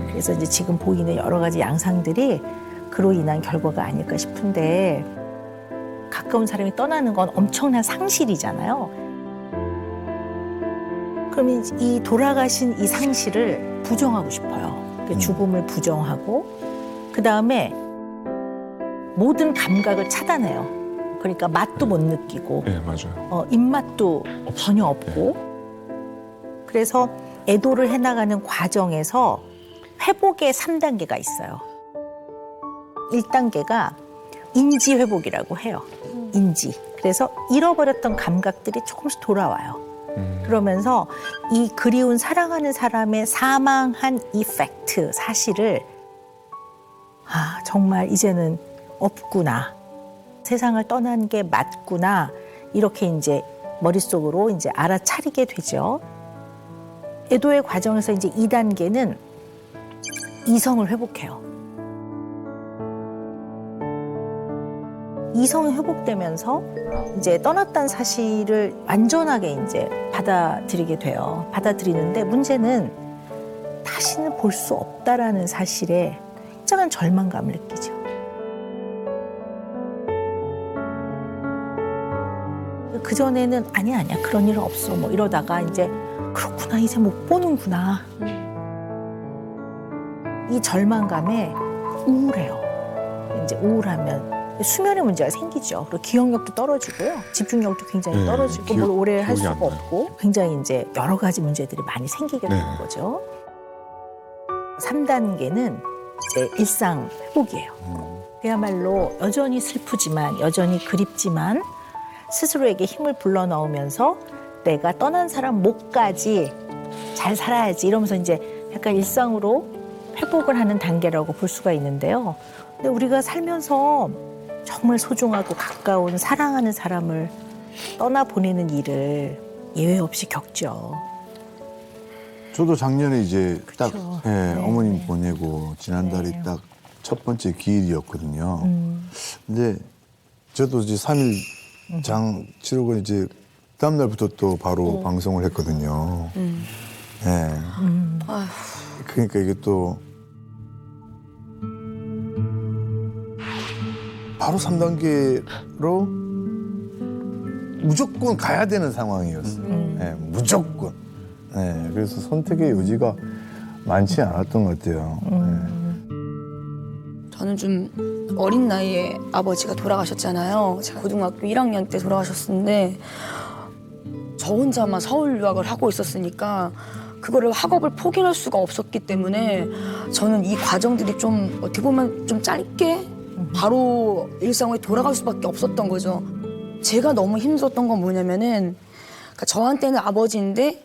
그래서 이제 지금 보이는 여러 가지 양상들이 그로 인한 결과가 아닐까 싶은데, 가까운 사람이 떠나는 건 엄청난 상실이잖아요. 그럼 이 돌아가신 이 상실을 부정하고 싶어요. 그 죽음을 부정하고 그 다음에 모든 감각을 차단해요. 그러니까 맛도 못 느끼고 네, 맞아요. 입맛도 전혀 없고 그래서 애도를 해나가는 과정에서 회복의 3단계가 있어요. 1단계가 인지 회복이라고 해요. 인지. 그래서 잃어버렸던 감각들이 조금씩 돌아와요. 그러면서 이 그리운 사랑하는 사람의 사망한 이 팩트, 사실을 정말 이제는 없구나. 세상을 떠난 게 맞구나. 이렇게 이제 머릿속으로 이제 알아차리게 되죠. 애도의 과정에서 이제 2단계는 이성을 회복해요. 이성이 회복되면서 이제 떠났다는 사실을 완전하게 이제 받아들이게 돼요. 받아들이는데 문제는 다시는 볼 수 없다라는 사실에 굉장한 절망감을 느끼죠. 그전에는 아니야 그런 일은 없어 뭐 이러다가 이제 그렇구나 이제 못 보는구나. 이 절망감에 우울해요. 이제 우울하면 수면의 문제가 생기죠. 그리고 기억력도 떨어지고요. 집중력도 굉장히 떨어지고 뭘 오래 할 수가 없고 굉장히 이제 여러 가지 문제들이 많이 생기게 되는 거죠. 3단계는 이제 일상 회복이에요. 그야말로 여전히 슬프지만 여전히 그립지만 스스로에게 힘을 불러넣으면서 내가 떠난 사람 목까지 잘 살아야지 이러면서 이제 약간 일상으로 회복을 하는 단계라고 볼 수가 있는데요. 근데 우리가 살면서 정말 소중하고 가까운 사랑하는 사람을 떠나보내는 일을 예외 없이 겪죠. 저도 작년에 이제 딱 네. 어머님 보내고 지난달이 네. 딱 첫 번째 기일이었거든요. 근데 저도 이제 3일 장 치르고 이제 다음 날부터 또 바로 방송을 했거든요. 네. 그러니까 이게 또 바로 3단계로 무조건 가야 되는 상황이었어요. 네, 무조건. 네, 그래서 선택의 여지가 많지 않았던 것 같아요. 네. 저는 좀 어린 나이에 아버지가 돌아가셨잖아요. 제가 고등학교 1학년 때 돌아가셨는데 저 혼자만 서울 유학을 하고 있었으니까 그거를 학업을 포기할 수가 없었기 때문에 저는 이 과정들이 좀 어떻게 보면 좀 짧게 바로 일상으로 돌아갈 수밖에 없었던 거죠. 제가 너무 힘들었던 건 뭐냐면은 그러니까 저한테는 아버지인데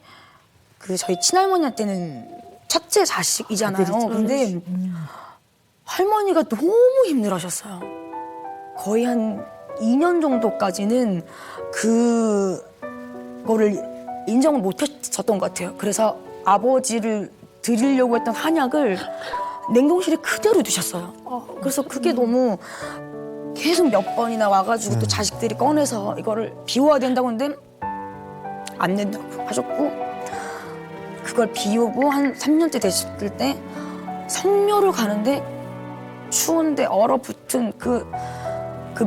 그 저희 친할머니한테는 첫째 자식이잖아요. 근데 할머니가 너무 힘들어하셨어요. 거의 한 2년 정도까지는 그거를 인정을 못 했었던 것 같아요. 그래서 아버지를 드리려고 했던 한약을 냉동실에 그대로 두셨어요. 그래서 그게 너무 계속 몇 번이나 와가지고 또 자식들이 꺼내서 이거를 비워야 된다고 했는데 안 된다고 하셨고 그걸 비우고 한 3년째 됐을 때 성묘를 가는데 추운데 얼어붙은 그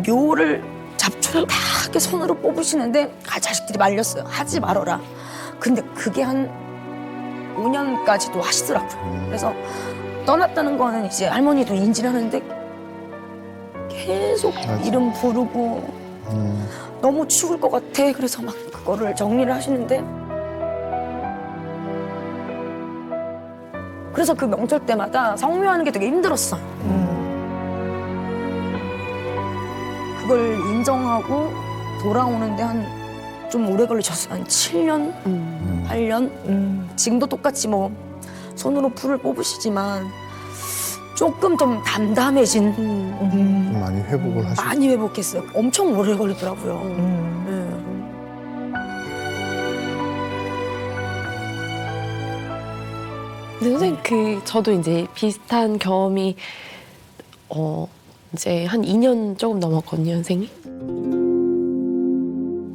묘를 잡초를 다 이렇게 손으로 뽑으시는데 자식들이 말렸어요. 하지 말아라. 근데 그게 한 5년까지도 하시더라고요. 그래서 떠났다는 거는 이제 할머니도 인지를 하는데 계속 이름 부르고 너무 죽을 것 같아. 그래서 막 그거를 정리를 하시는데 그래서 그 명절 때마다 성묘하는 게 되게 힘들었어요. 그걸 인정하고 돌아오는데 한 좀 오래 걸리셨어요. 한 7년, 8년. 지금도 똑같이 뭐 손으로 풀을 뽑으시지만 조금 좀 담담해진. 좀 많이 회복을 하시고. 많이 회복했어요. 엄청 오래 걸리더라고요. 근데 선생님 저도 이제 비슷한 경험이 이제 한 2년 조금 넘었거든요, 선생님.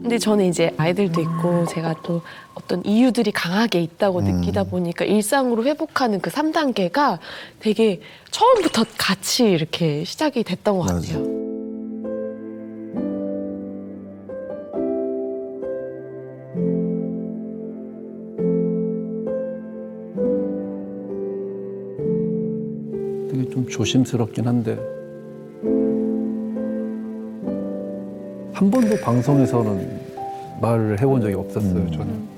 근데 저는 이제 아이들도 있고 제가 또 어떤 이유들이 강하게 있다고 느끼다 보니까 일상으로 회복하는 그 3단계가 되게 처음부터 같이 이렇게 시작이 됐던 것 같아요. 조심스럽긴 한데 한 번도 방송에서는 말을 해본 적이 없었어요. 저는.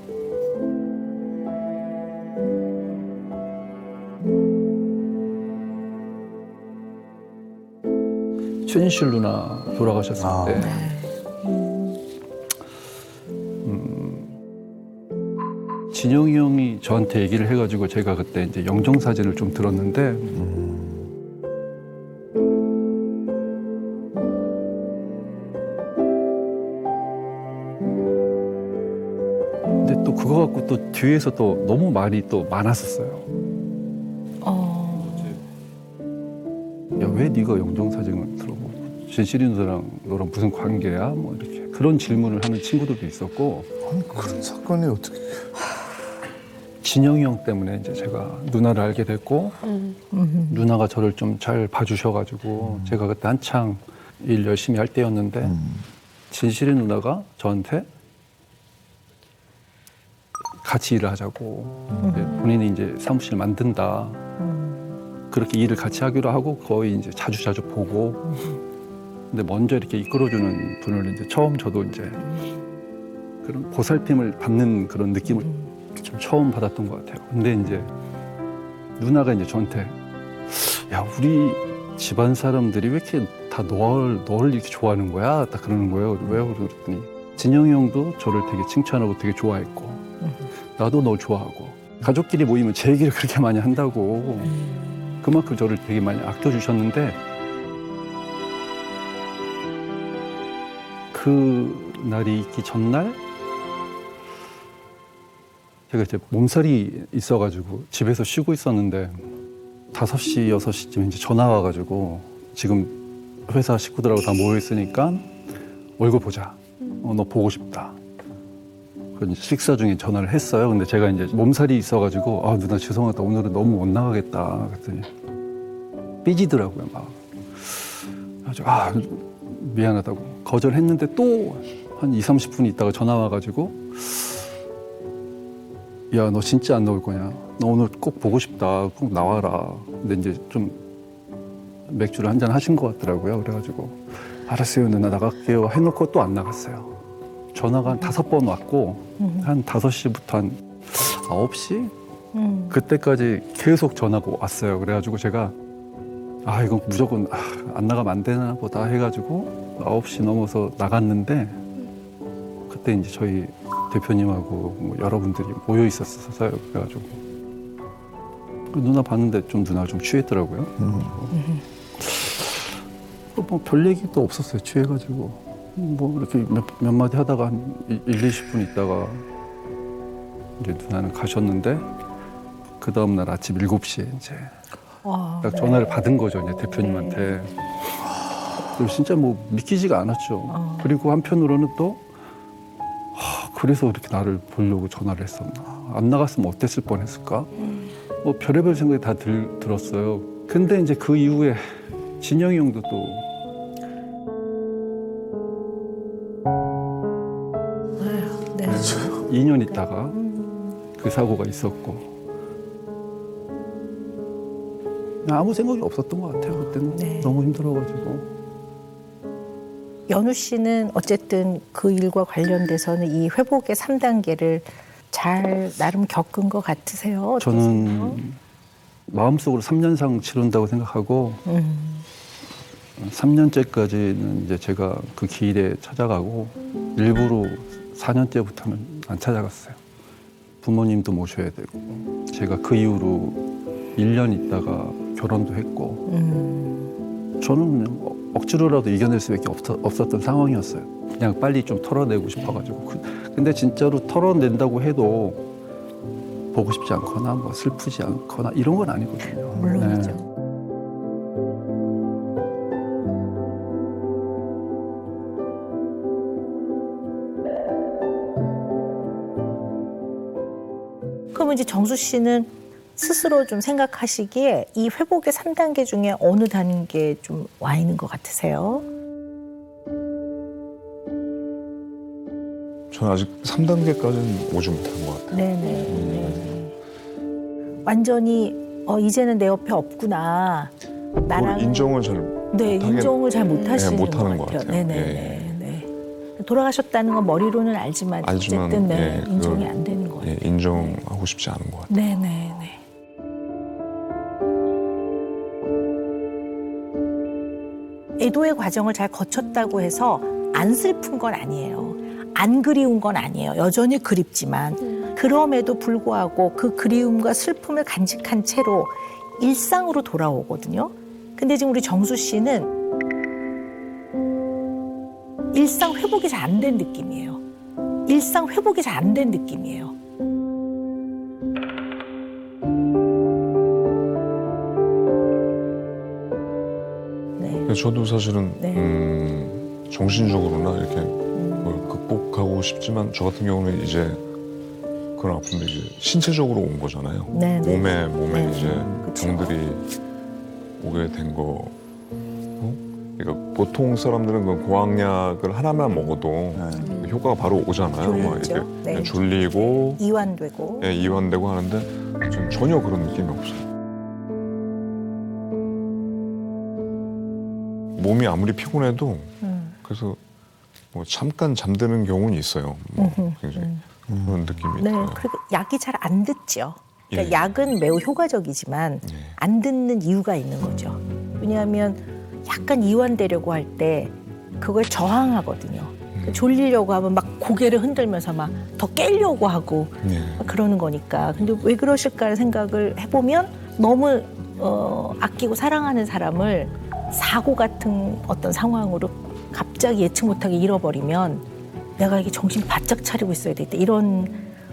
최진실 누나 돌아가셨을 때 진영이 형이 저한테 얘기를 해가지고 제가 그때 이제 영정 사진을 좀 들었는데 근데 또 그거 갖고 또 뒤에서 또 너무 말이 또 많았었어요. 야, 왜 네가 영정 사진을 들어보고 진실이 누나랑 너랑 무슨 관계야? 뭐 이렇게 그런 질문을 하는 친구들도 있었고. 아니, 그런 사건이 어떻게? 진영이 형 때문에 이제 제가 누나를 알게 됐고 누나가 저를 좀 잘 봐주셔가지고 제가 그때 한창 일 열심히 할 때였는데 진실이 누나가 저한테 같이 일을 하자고 본인이 이제 사무실 만든다 그렇게 일을 같이 하기로 하고 거의 이제 자주 보고 근데 먼저 이렇게 이끌어주는 분을 이제 처음 저도 이제 그런 보살핌을 받는 그런 느낌을 좀 처음 받았던 것 같아요. 근데 이제 누나가 이제 저한테 야 우리 집안 사람들이 왜 이렇게 다 널 이렇게 좋아하는 거야? 딱 그러는 거예요. 왜요? 그랬더니 진영이 형도 저를 되게 칭찬하고 되게 좋아했고 나도 널 좋아하고 가족끼리 모이면 제 얘기를 그렇게 많이 한다고 그만큼 저를 되게 많이 아껴주셨는데 그 날이 있기 전날 제가 이제 몸살이 있어가지고 집에서 쉬고 있었는데 5시, 6시쯤 이제 전화 와가지고 지금 회사 식구들하고 다 모여있으니까 얼굴 보자. 너 보고 싶다. 그래서 식사 중에 전화를 했어요. 근데 제가 이제 몸살이 있어가지고 아 누나 죄송하다 오늘은 너무 못 나가겠다. 그랬더니 삐지더라고요 막. 그래서 아 미안하다고 거절했는데 또 한 20-30분 있다가 전화 와가지고 야 너 진짜 안 나올 거냐? 너 오늘 꼭 보고 싶다. 꼭 나와라. 근데 이제 좀 맥주를 한잔 하신 것 같더라고요. 그래가지고 알았어요 누나 나갈게요 해놓고 또 안 나갔어요. 전화가 한 5번 왔고 한 5시부터 한 9시? 그때까지 계속 전화가 왔어요. 그래가지고 제가 아 이건 무조건 안 나가면 안 되나 보다 해가지고 9시 넘어서 나갔는데 그때 이제 저희 대표님하고 뭐 여러분들이 모여 있었어요. 그래가지고 누나 봤는데 좀 누나가 좀 취했더라고요. 뭐 별 얘기도 없었어요. 취해가지고 뭐 이렇게 몇 마디 하다가 한 20분 있다가 이제 누나는 가셨는데 그 다음 날 아침 7시에 이제 딱 전화를 받은 거죠. 이제 대표님한테. 진짜 뭐 믿기지가 않았죠. 그리고 한편으로는 또 그래서 이렇게 나를 보려고 전화를 했었나. 안 나갔으면 어땠을 뻔했을까. 뭐 별의별 생각이 다 들었어요. 근데 이제 그 이후에 진영이 형도 또 네. 2년 있다가 그 사고가 있었고 아무 생각이 없었던 것 같아요. 그때는 네. 너무 힘들어가지고. 연우 씨는 어쨌든 그 일과 관련돼서는 이 회복의 3단계를 잘 나름 겪은 것 같으세요? 어떠세요? 저는 마음속으로 3년상 치른다고 생각하고 3년째까지는 이제 제가 그 길에 찾아가고 일부러 4년째부터는 안 찾아갔어요. 부모님도 모셔야 되고 제가 그 이후로 1년 있다가 결혼도 했고 저는 그냥 억지로라도 이겨낼 수밖에 없었던 상황이었어요. 그냥 빨리 좀 털어내고 싶어가지고. 근데 진짜로 털어낸다고 해도 보고 싶지 않거나 뭐 슬프지 않거나 이런 건 아니거든요. 물론이죠. 네. 그럼 이제 정수 씨는 스스로 좀 생각하시기에 이 회복의 3단계 중에 어느 단계 좀 와 있는 것 같으세요? 저는 아직 3단계까지는 오지 못한 것 같아요. 네네. 완전히 이제는 내 옆에 없구나. 나랑 인정을 잘 네, 못하게- 인정을 잘 못하시는 못하는 것 것 같아요. 같아요. 네네네. 네. 돌아가셨다는 건 머리로는 알지만 어쨌든 네, 예, 인정이 그걸, 안 되는 거예요. 예, 인정하고 싶지 않은 것 같아요. 네네네. 애도의 과정을 잘 거쳤다고 해서 안 슬픈 건 아니에요. 안 그리운 건 아니에요. 여전히 그립지만 그럼에도 불구하고 그 그리움과 슬픔을 간직한 채로 일상으로 돌아오거든요. 근데 지금 우리 정수 씨는 일상 회복이 잘 안 된 느낌이에요. 일상 회복이 잘 안 된 느낌이에요. 네. 근데 저도 사실은 네. 정신적으로나 이렇게 뭘 극복하고 싶지만 저 같은 경우는 이제 그런 아픔들이 이제 신체적으로 온 거잖아요. 네, 네. 몸에 네, 이제 그쵸. 병들이 오게 된 거. 그러니까 보통 사람들은 그 고항약을 하나만 먹어도 그 효과가 바로 오잖아요. 막 졸리죠. 이렇게 네. 졸리고 이완되고. 예, 이완되고 하는데 전 전혀 그런 느낌이 없어요. 몸이 아무리 피곤해도 그래서 뭐 잠깐 잠드는 경우는 있어요. 뭐 굉장히 그런 느낌이 네, 들어요. 그리고 약이 잘 안 듣죠. 그러니까 예. 약은 매우 효과적이지만 예. 안 듣는 이유가 있는 거죠. 왜냐하면 약간 이완되려고 할 때 그걸 저항하거든요. 졸리려고 하면 막 고개를 흔들면서 막 더 깨려고 하고 예. 막 그러는 거니까. 근데 왜 그러실까 생각을 해보면 너무 아끼고 사랑하는 사람을 사고 같은 어떤 상황으로 갑자기 예측 못하게 잃어버리면 내가 이게 정신을 바짝 차리고 있어야 되겠다. 이런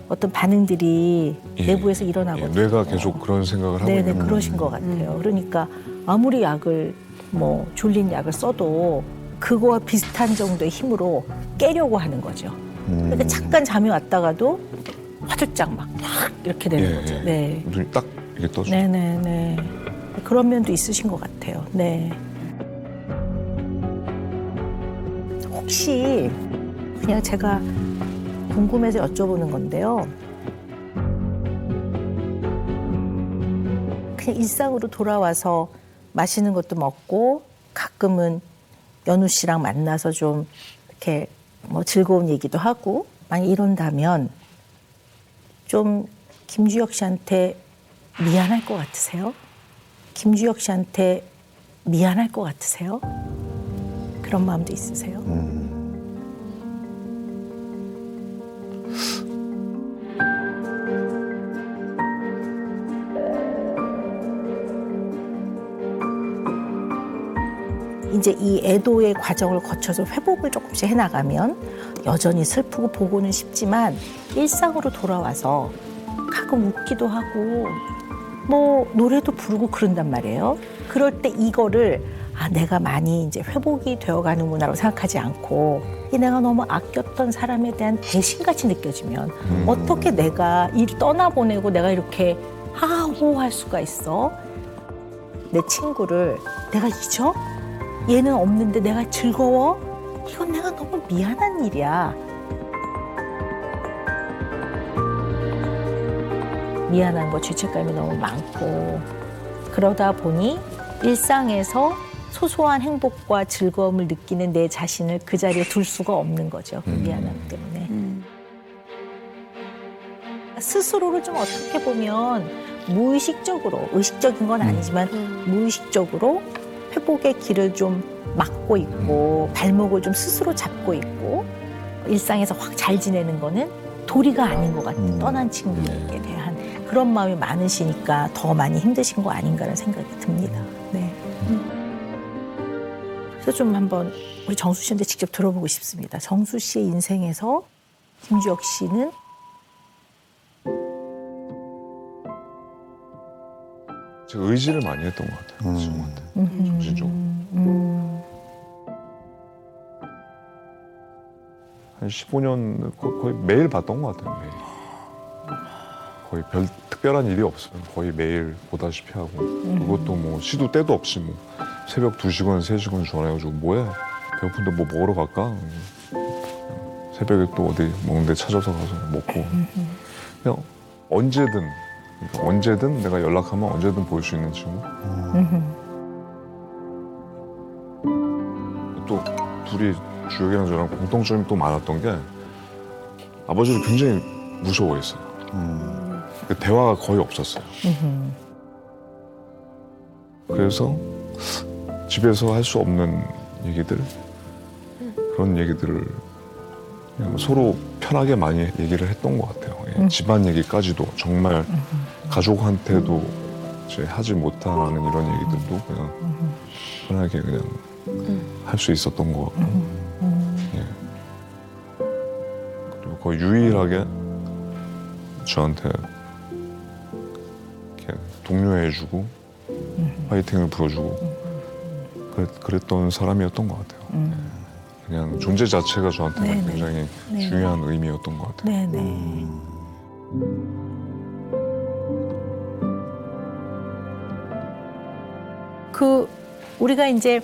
어떤 반응들이 예. 내부에서 예, 일어나거든요. 뇌가 계속 그런 생각을 하고 네네, 있는 거예요. 그러신 것 같아요. 그러니까 아무리 약을 뭐 졸린 약을 써도 그거와 비슷한 정도의 힘으로 깨려고 하는 거죠. 그러니까 잠깐 잠이 왔다가도 화들짝 막 이렇게 되는 예, 거죠. 예. 네. 눈이 딱 이렇게 떠져. 네네네. 그런 면도 있으신 것 같아요. 네. 혹시 그냥 제가 궁금해서 여쭤보는 건데요. 그냥 일상으로 돌아와서 맛있는 것도 먹고 가끔은 연우 씨랑 만나서 좀 이렇게 뭐 즐거운 얘기도 하고 만약 이런다면 좀 김주혁 씨한테 미안할 것 같으세요? 김주혁 씨한테 미안할 것 같으세요? 그런 마음도 있으세요? 이제 이 애도의 과정을 거쳐서 회복을 조금씩 해나가면 여전히 슬프고 보고는 싶지만 일상으로 돌아와서 가끔 웃기도 하고 뭐 노래도 부르고 그런단 말이에요. 그럴 때 이거를 아 내가 많이 이제 회복이 되어가는구나라고 생각하지 않고 이 내가 너무 아꼈던 사람에 대한 배신같이 느껴지면 어떻게 내가 일 떠나보내고 내가 이렇게 하하호호할 수가 있어? 내 친구를 내가 잊어? 얘는 없는데 내가 즐거워? 이건 내가 너무 미안한 일이야. 미안한 거, 죄책감이 너무 많고 그러다 보니 일상에서 소소한 행복과 즐거움을 느끼는 내 자신을 그 자리에 둘 수가 없는 거죠. 그 미안함 때문에. 스스로를 좀 어떻게 보면 무의식적으로, 의식적인 건 아니지만 무의식적으로 회복의 길을 좀 막고 있고 발목을 좀 스스로 잡고 있고 일상에서 확 잘 지내는 거는 도리가 아닌 것 같아요. 떠난 친구에게 대한 그런 마음이 많으시니까 더 많이 힘드신 거 아닌가라는 생각이 듭니다. 네. 그래서 좀 한번 우리 정수 씨한테 직접 들어보고 싶습니다. 정수 씨의 인생에서 김주혁 씨는 제가 의지를 많이 했던 것 같아요. 친구한테. 정신적으로. 한 15년 거의 매일 봤던 것 같아요. 매일. 거의 별 특별한 일이 없으면 거의 매일 보다시피 하고 그것도 뭐 시도 때도 없이 뭐 새벽 2시간, 3시간 전화해가지고 뭐해? 배고픈데 뭐 먹으러 갈까? 새벽에 또 어디 먹는 데 찾아서 가서 먹고 그냥 언제든 내가 연락하면 언제든 볼 수 있는 친구. 우리 주혁이랑 저랑 공통점이 또 많았던 게 아버지를 굉장히 무서워했어요. 그 대화가 거의 없었어요. 그래서 집에서 할 수 없는 얘기들, 그런 얘기들을 그냥 서로 편하게 많이 얘기를 했던 것 같아요. 예, 집안 얘기까지도 정말 가족한테도 이제 하지 못하는 이런 얘기들도 그냥 편하게 그냥 할 수 있었던 것 같고, 예. 그리고 거의 유일하게 저한테 이렇게 독려해주고 파이팅을 불어주고 그랬던 사람이었던 것 같아요. 그냥 존재 자체가 저한테는 네네. 굉장히 네네. 중요한 의미였던 것 같아요. 네네. 그 우리가 이제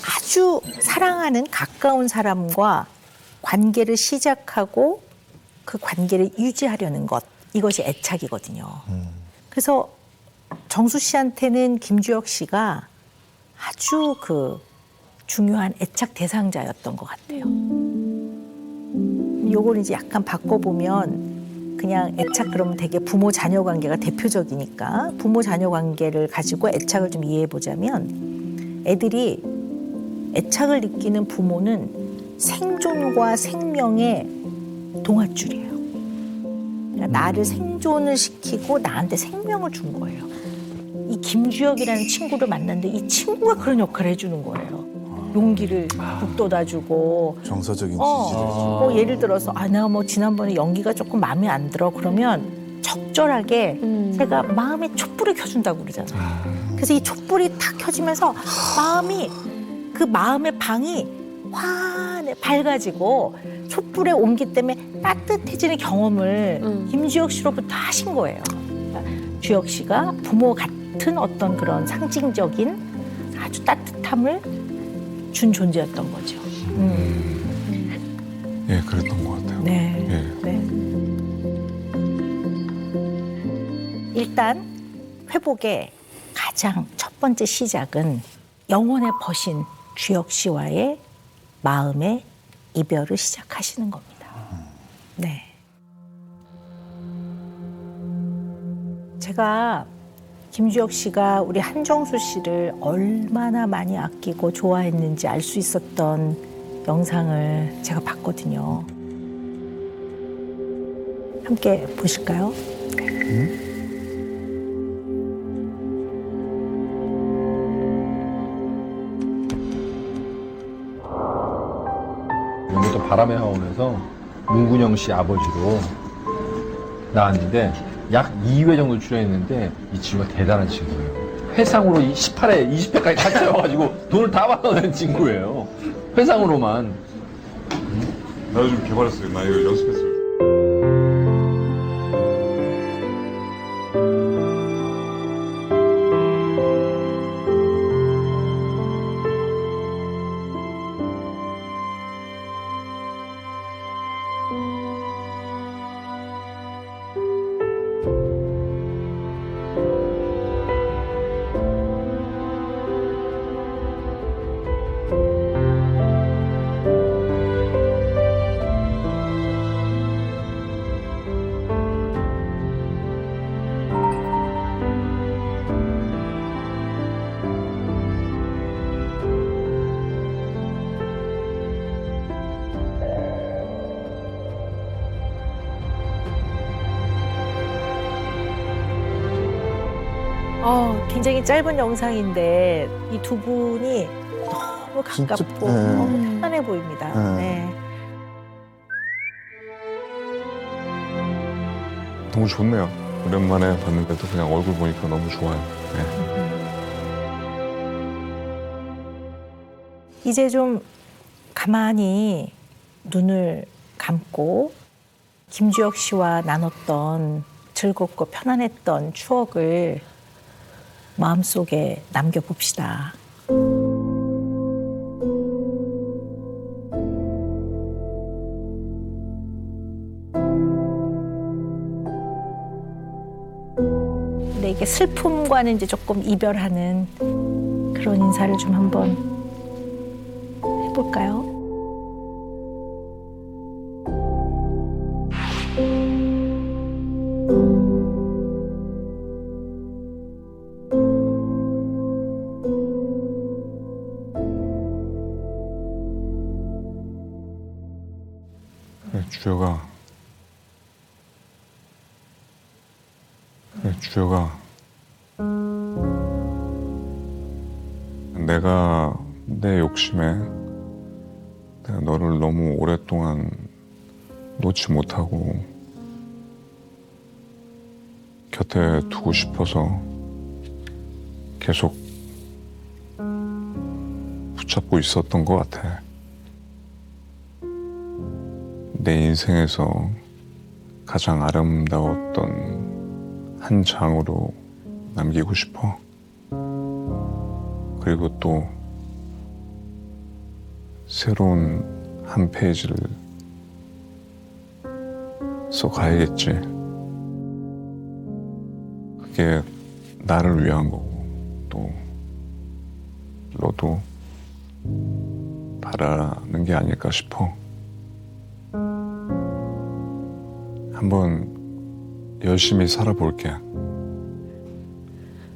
아주 사랑하는 가까운 사람과 관계를 시작하고 그 관계를 유지하려는 것, 이것이 애착이거든요. 그래서 정수 씨한테는 김주혁 씨가 아주 그 중요한 애착 대상자였던 것 같아요. 요걸 이제 약간 바꿔보면 그냥 애착 그러면 되게 부모 자녀 관계가 대표적이니까 부모 자녀 관계를 가지고 애착을 좀 이해해 보자면 애들이 애착을 느끼는 부모는 생존과 생명의 동아줄이에요. 그러니까 나를 생존을 시키고 나한테 생명을 준 거예요. 이 김주혁이라는 친구를 만났는데 이 친구가 그런 역할을 해주는 거예요. 용기를 북돋아주고 정서적인 지지를 뭐 예를 들어서 내가 뭐 지난번에 연기가 조금 마음에 안 들어 그러면 적절하게 제가 마음에 촛불을 켜준다고 그러잖아요. 그래서 이 촛불이 탁 켜지면서 그 마음의 방이 환해 밝아지고 촛불의 온기 때문에 따뜻해지는 경험을 김주혁 씨로부터 하신 거예요. 그러니까 주혁 씨가 부모 같은 어떤 그런 상징적인 아주 따뜻함을 준 존재였던 거죠. 예, 그랬던 것 같아요. 네. 예. 네. 일단 회복의 가장 첫 번째 시작은 영혼의 벗인 주혁 씨와의 마음의 이별을 시작하시는 겁니다. 네. 제가 김주혁 씨가 우리 한정수 씨를 얼마나 많이 아끼고 좋아했는지 알 수 있었던 영상을 제가 봤거든요. 함께 보실까요? 연기도 바람의 화원에서 문근영 씨 아버지로 나왔는데 약 2회 정도 출연했는데 이 친구가 대단한 친구예요. 회상으로 18회, 20회까지 다 짜여가지고 돈을 다 받아낸 친구예요. 회상으로만. 나 요즘 개발했어요. 나 이거 연습했어요. 굉장히 짧은 영상인데 이 두 분이 너무 진짜, 가깝고 네. 너무 편안해 보입니다. 네. 너무 좋네요. 오랜만에 봤는데도 그냥 얼굴 보니까 너무 좋아요. 네. 이제 좀 가만히 눈을 감고 김주혁 씨와 나눴던 즐겁고 편안했던 추억을 마음속에 남겨봅시다. 근데 이게 슬픔과는 이제 조금 이별하는 그런 인사를 좀 한번 해볼까요? 주혁아, 내가 내 욕심에 내가 너를 너무 오랫동안 놓지 못하고 곁에 두고 싶어서 계속 붙잡고 있었던 것 같아. 내 인생에서 가장 아름다웠던 한 장으로 남기고 싶어. 그리고 또 새로운 한 페이지를 써가야겠지. 그게 나를 위한 거고 또 너도 바라는 게 아닐까 싶어. 한번 열심히 살아볼게.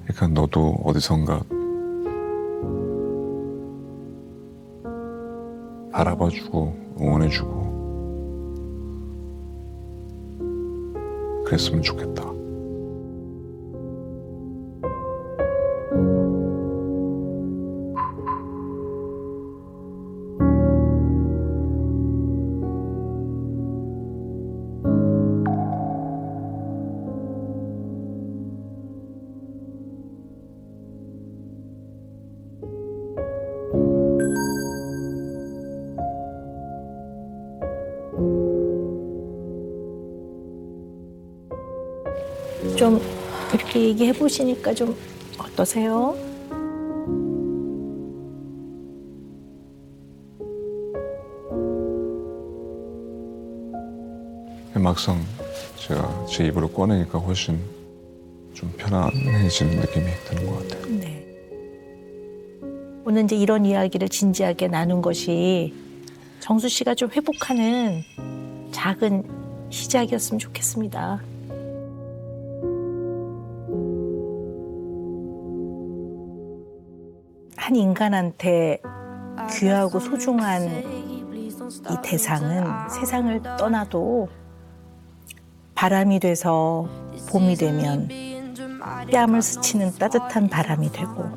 그러니까 너도 어디선가 바라봐주고 응원해주고 그랬으면 좋겠다. 좀 이렇게 얘기해 보시니까 좀 어떠세요? 막상 제가 제 입으로 꺼내니까 훨씬 좀 편안해지는 느낌이 드는 것 같아요. 네. 오늘 이제 이런 이야기를 진지하게 나눈 것이 정수 씨가 좀 회복하는 작은 시작이었으면 좋겠습니다. 한 인간한테 귀하고 소중한 이 대상은 세상을 떠나도 바람이 돼서 봄이 되면 뺨을 스치는 따뜻한 바람이 되고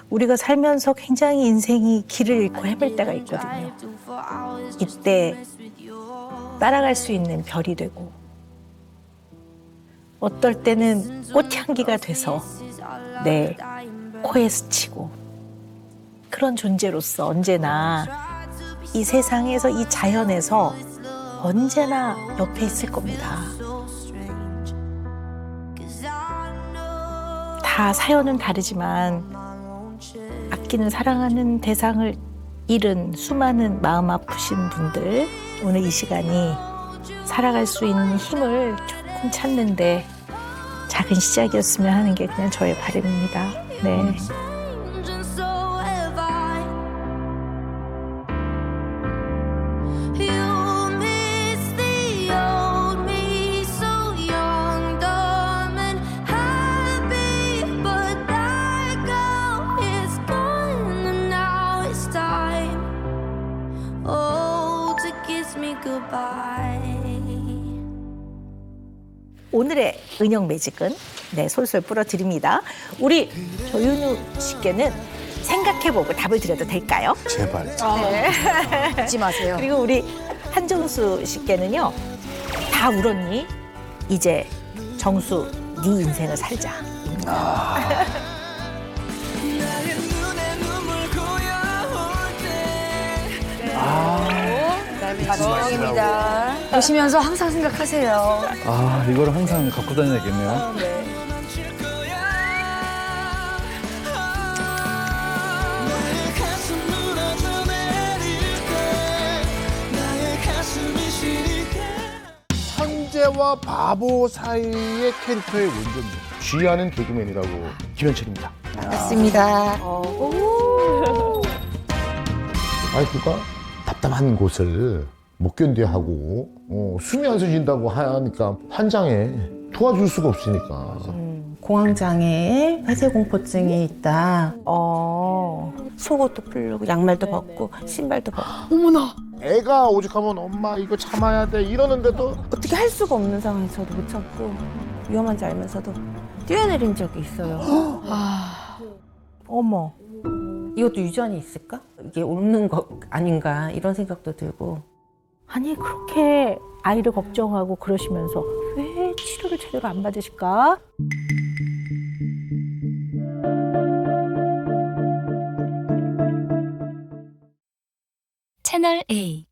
우리가 살면서 굉장히 인생이 길을 잃고 헤맬 때가 있거든요. 이때 따라갈 수 있는 별이 되고 어떨 때는 꽃향기가 돼서 내 코에 스치고 그런 존재로서 언제나 이 세상에서 이 자연에서 언제나 옆에 있을 겁니다. 다 사연은 다르지만 아끼는 사랑하는 대상을 잃은 수많은 마음 아프신 분들 오늘 이 시간이 살아갈 수 있는 힘을 조금 찾는데 작은 시작이었으면 하는 게 그냥 저의 바람입니다. 네. 오늘의 은영 매직은 네, 솔솔 풀어드립니다. 우리 조윤우 씨께는 생각해보고 답을 드려도 될까요? 제발. 네. 잊지 마세요. 그리고 우리 한정수 씨께는요. 다 울었니? 이제 정수 네 인생을 살자. 마지막입니다. 보시면서 항상 생각하세요. 아, 이거를 항상 갖고 다녀야겠네요. 네. 천재와 바보 사이의 캐릭터의 원조입니다. 쥐하는 개그맨이라고 김현철입니다. 맞습니다. 아니 그가 답답한 곳을 못 견뎌하고 숨이 안 쉬진다고 하니까 환장해. 도와줄 수가 없으니까. 공황장애에 폐쇄공포증이 있다. 속옷도 풀고 양말도 벗고 신발도 벗고. 어머나. 애가 오죽하면 엄마 이거 참아야 돼 이러는데도 어떻게 할 수가 없는 상황에서 저도 못 참고 위험한지 알면서도 뛰어내린 적이 있어요. 어머. 이것도 유전이 있을까? 이게 옮는 거 아닌가 이런 생각도 들고. 아니 그렇게 아이를 걱정하고 그러시면서 왜 치료를 제대로 안 받으실까? 채널 A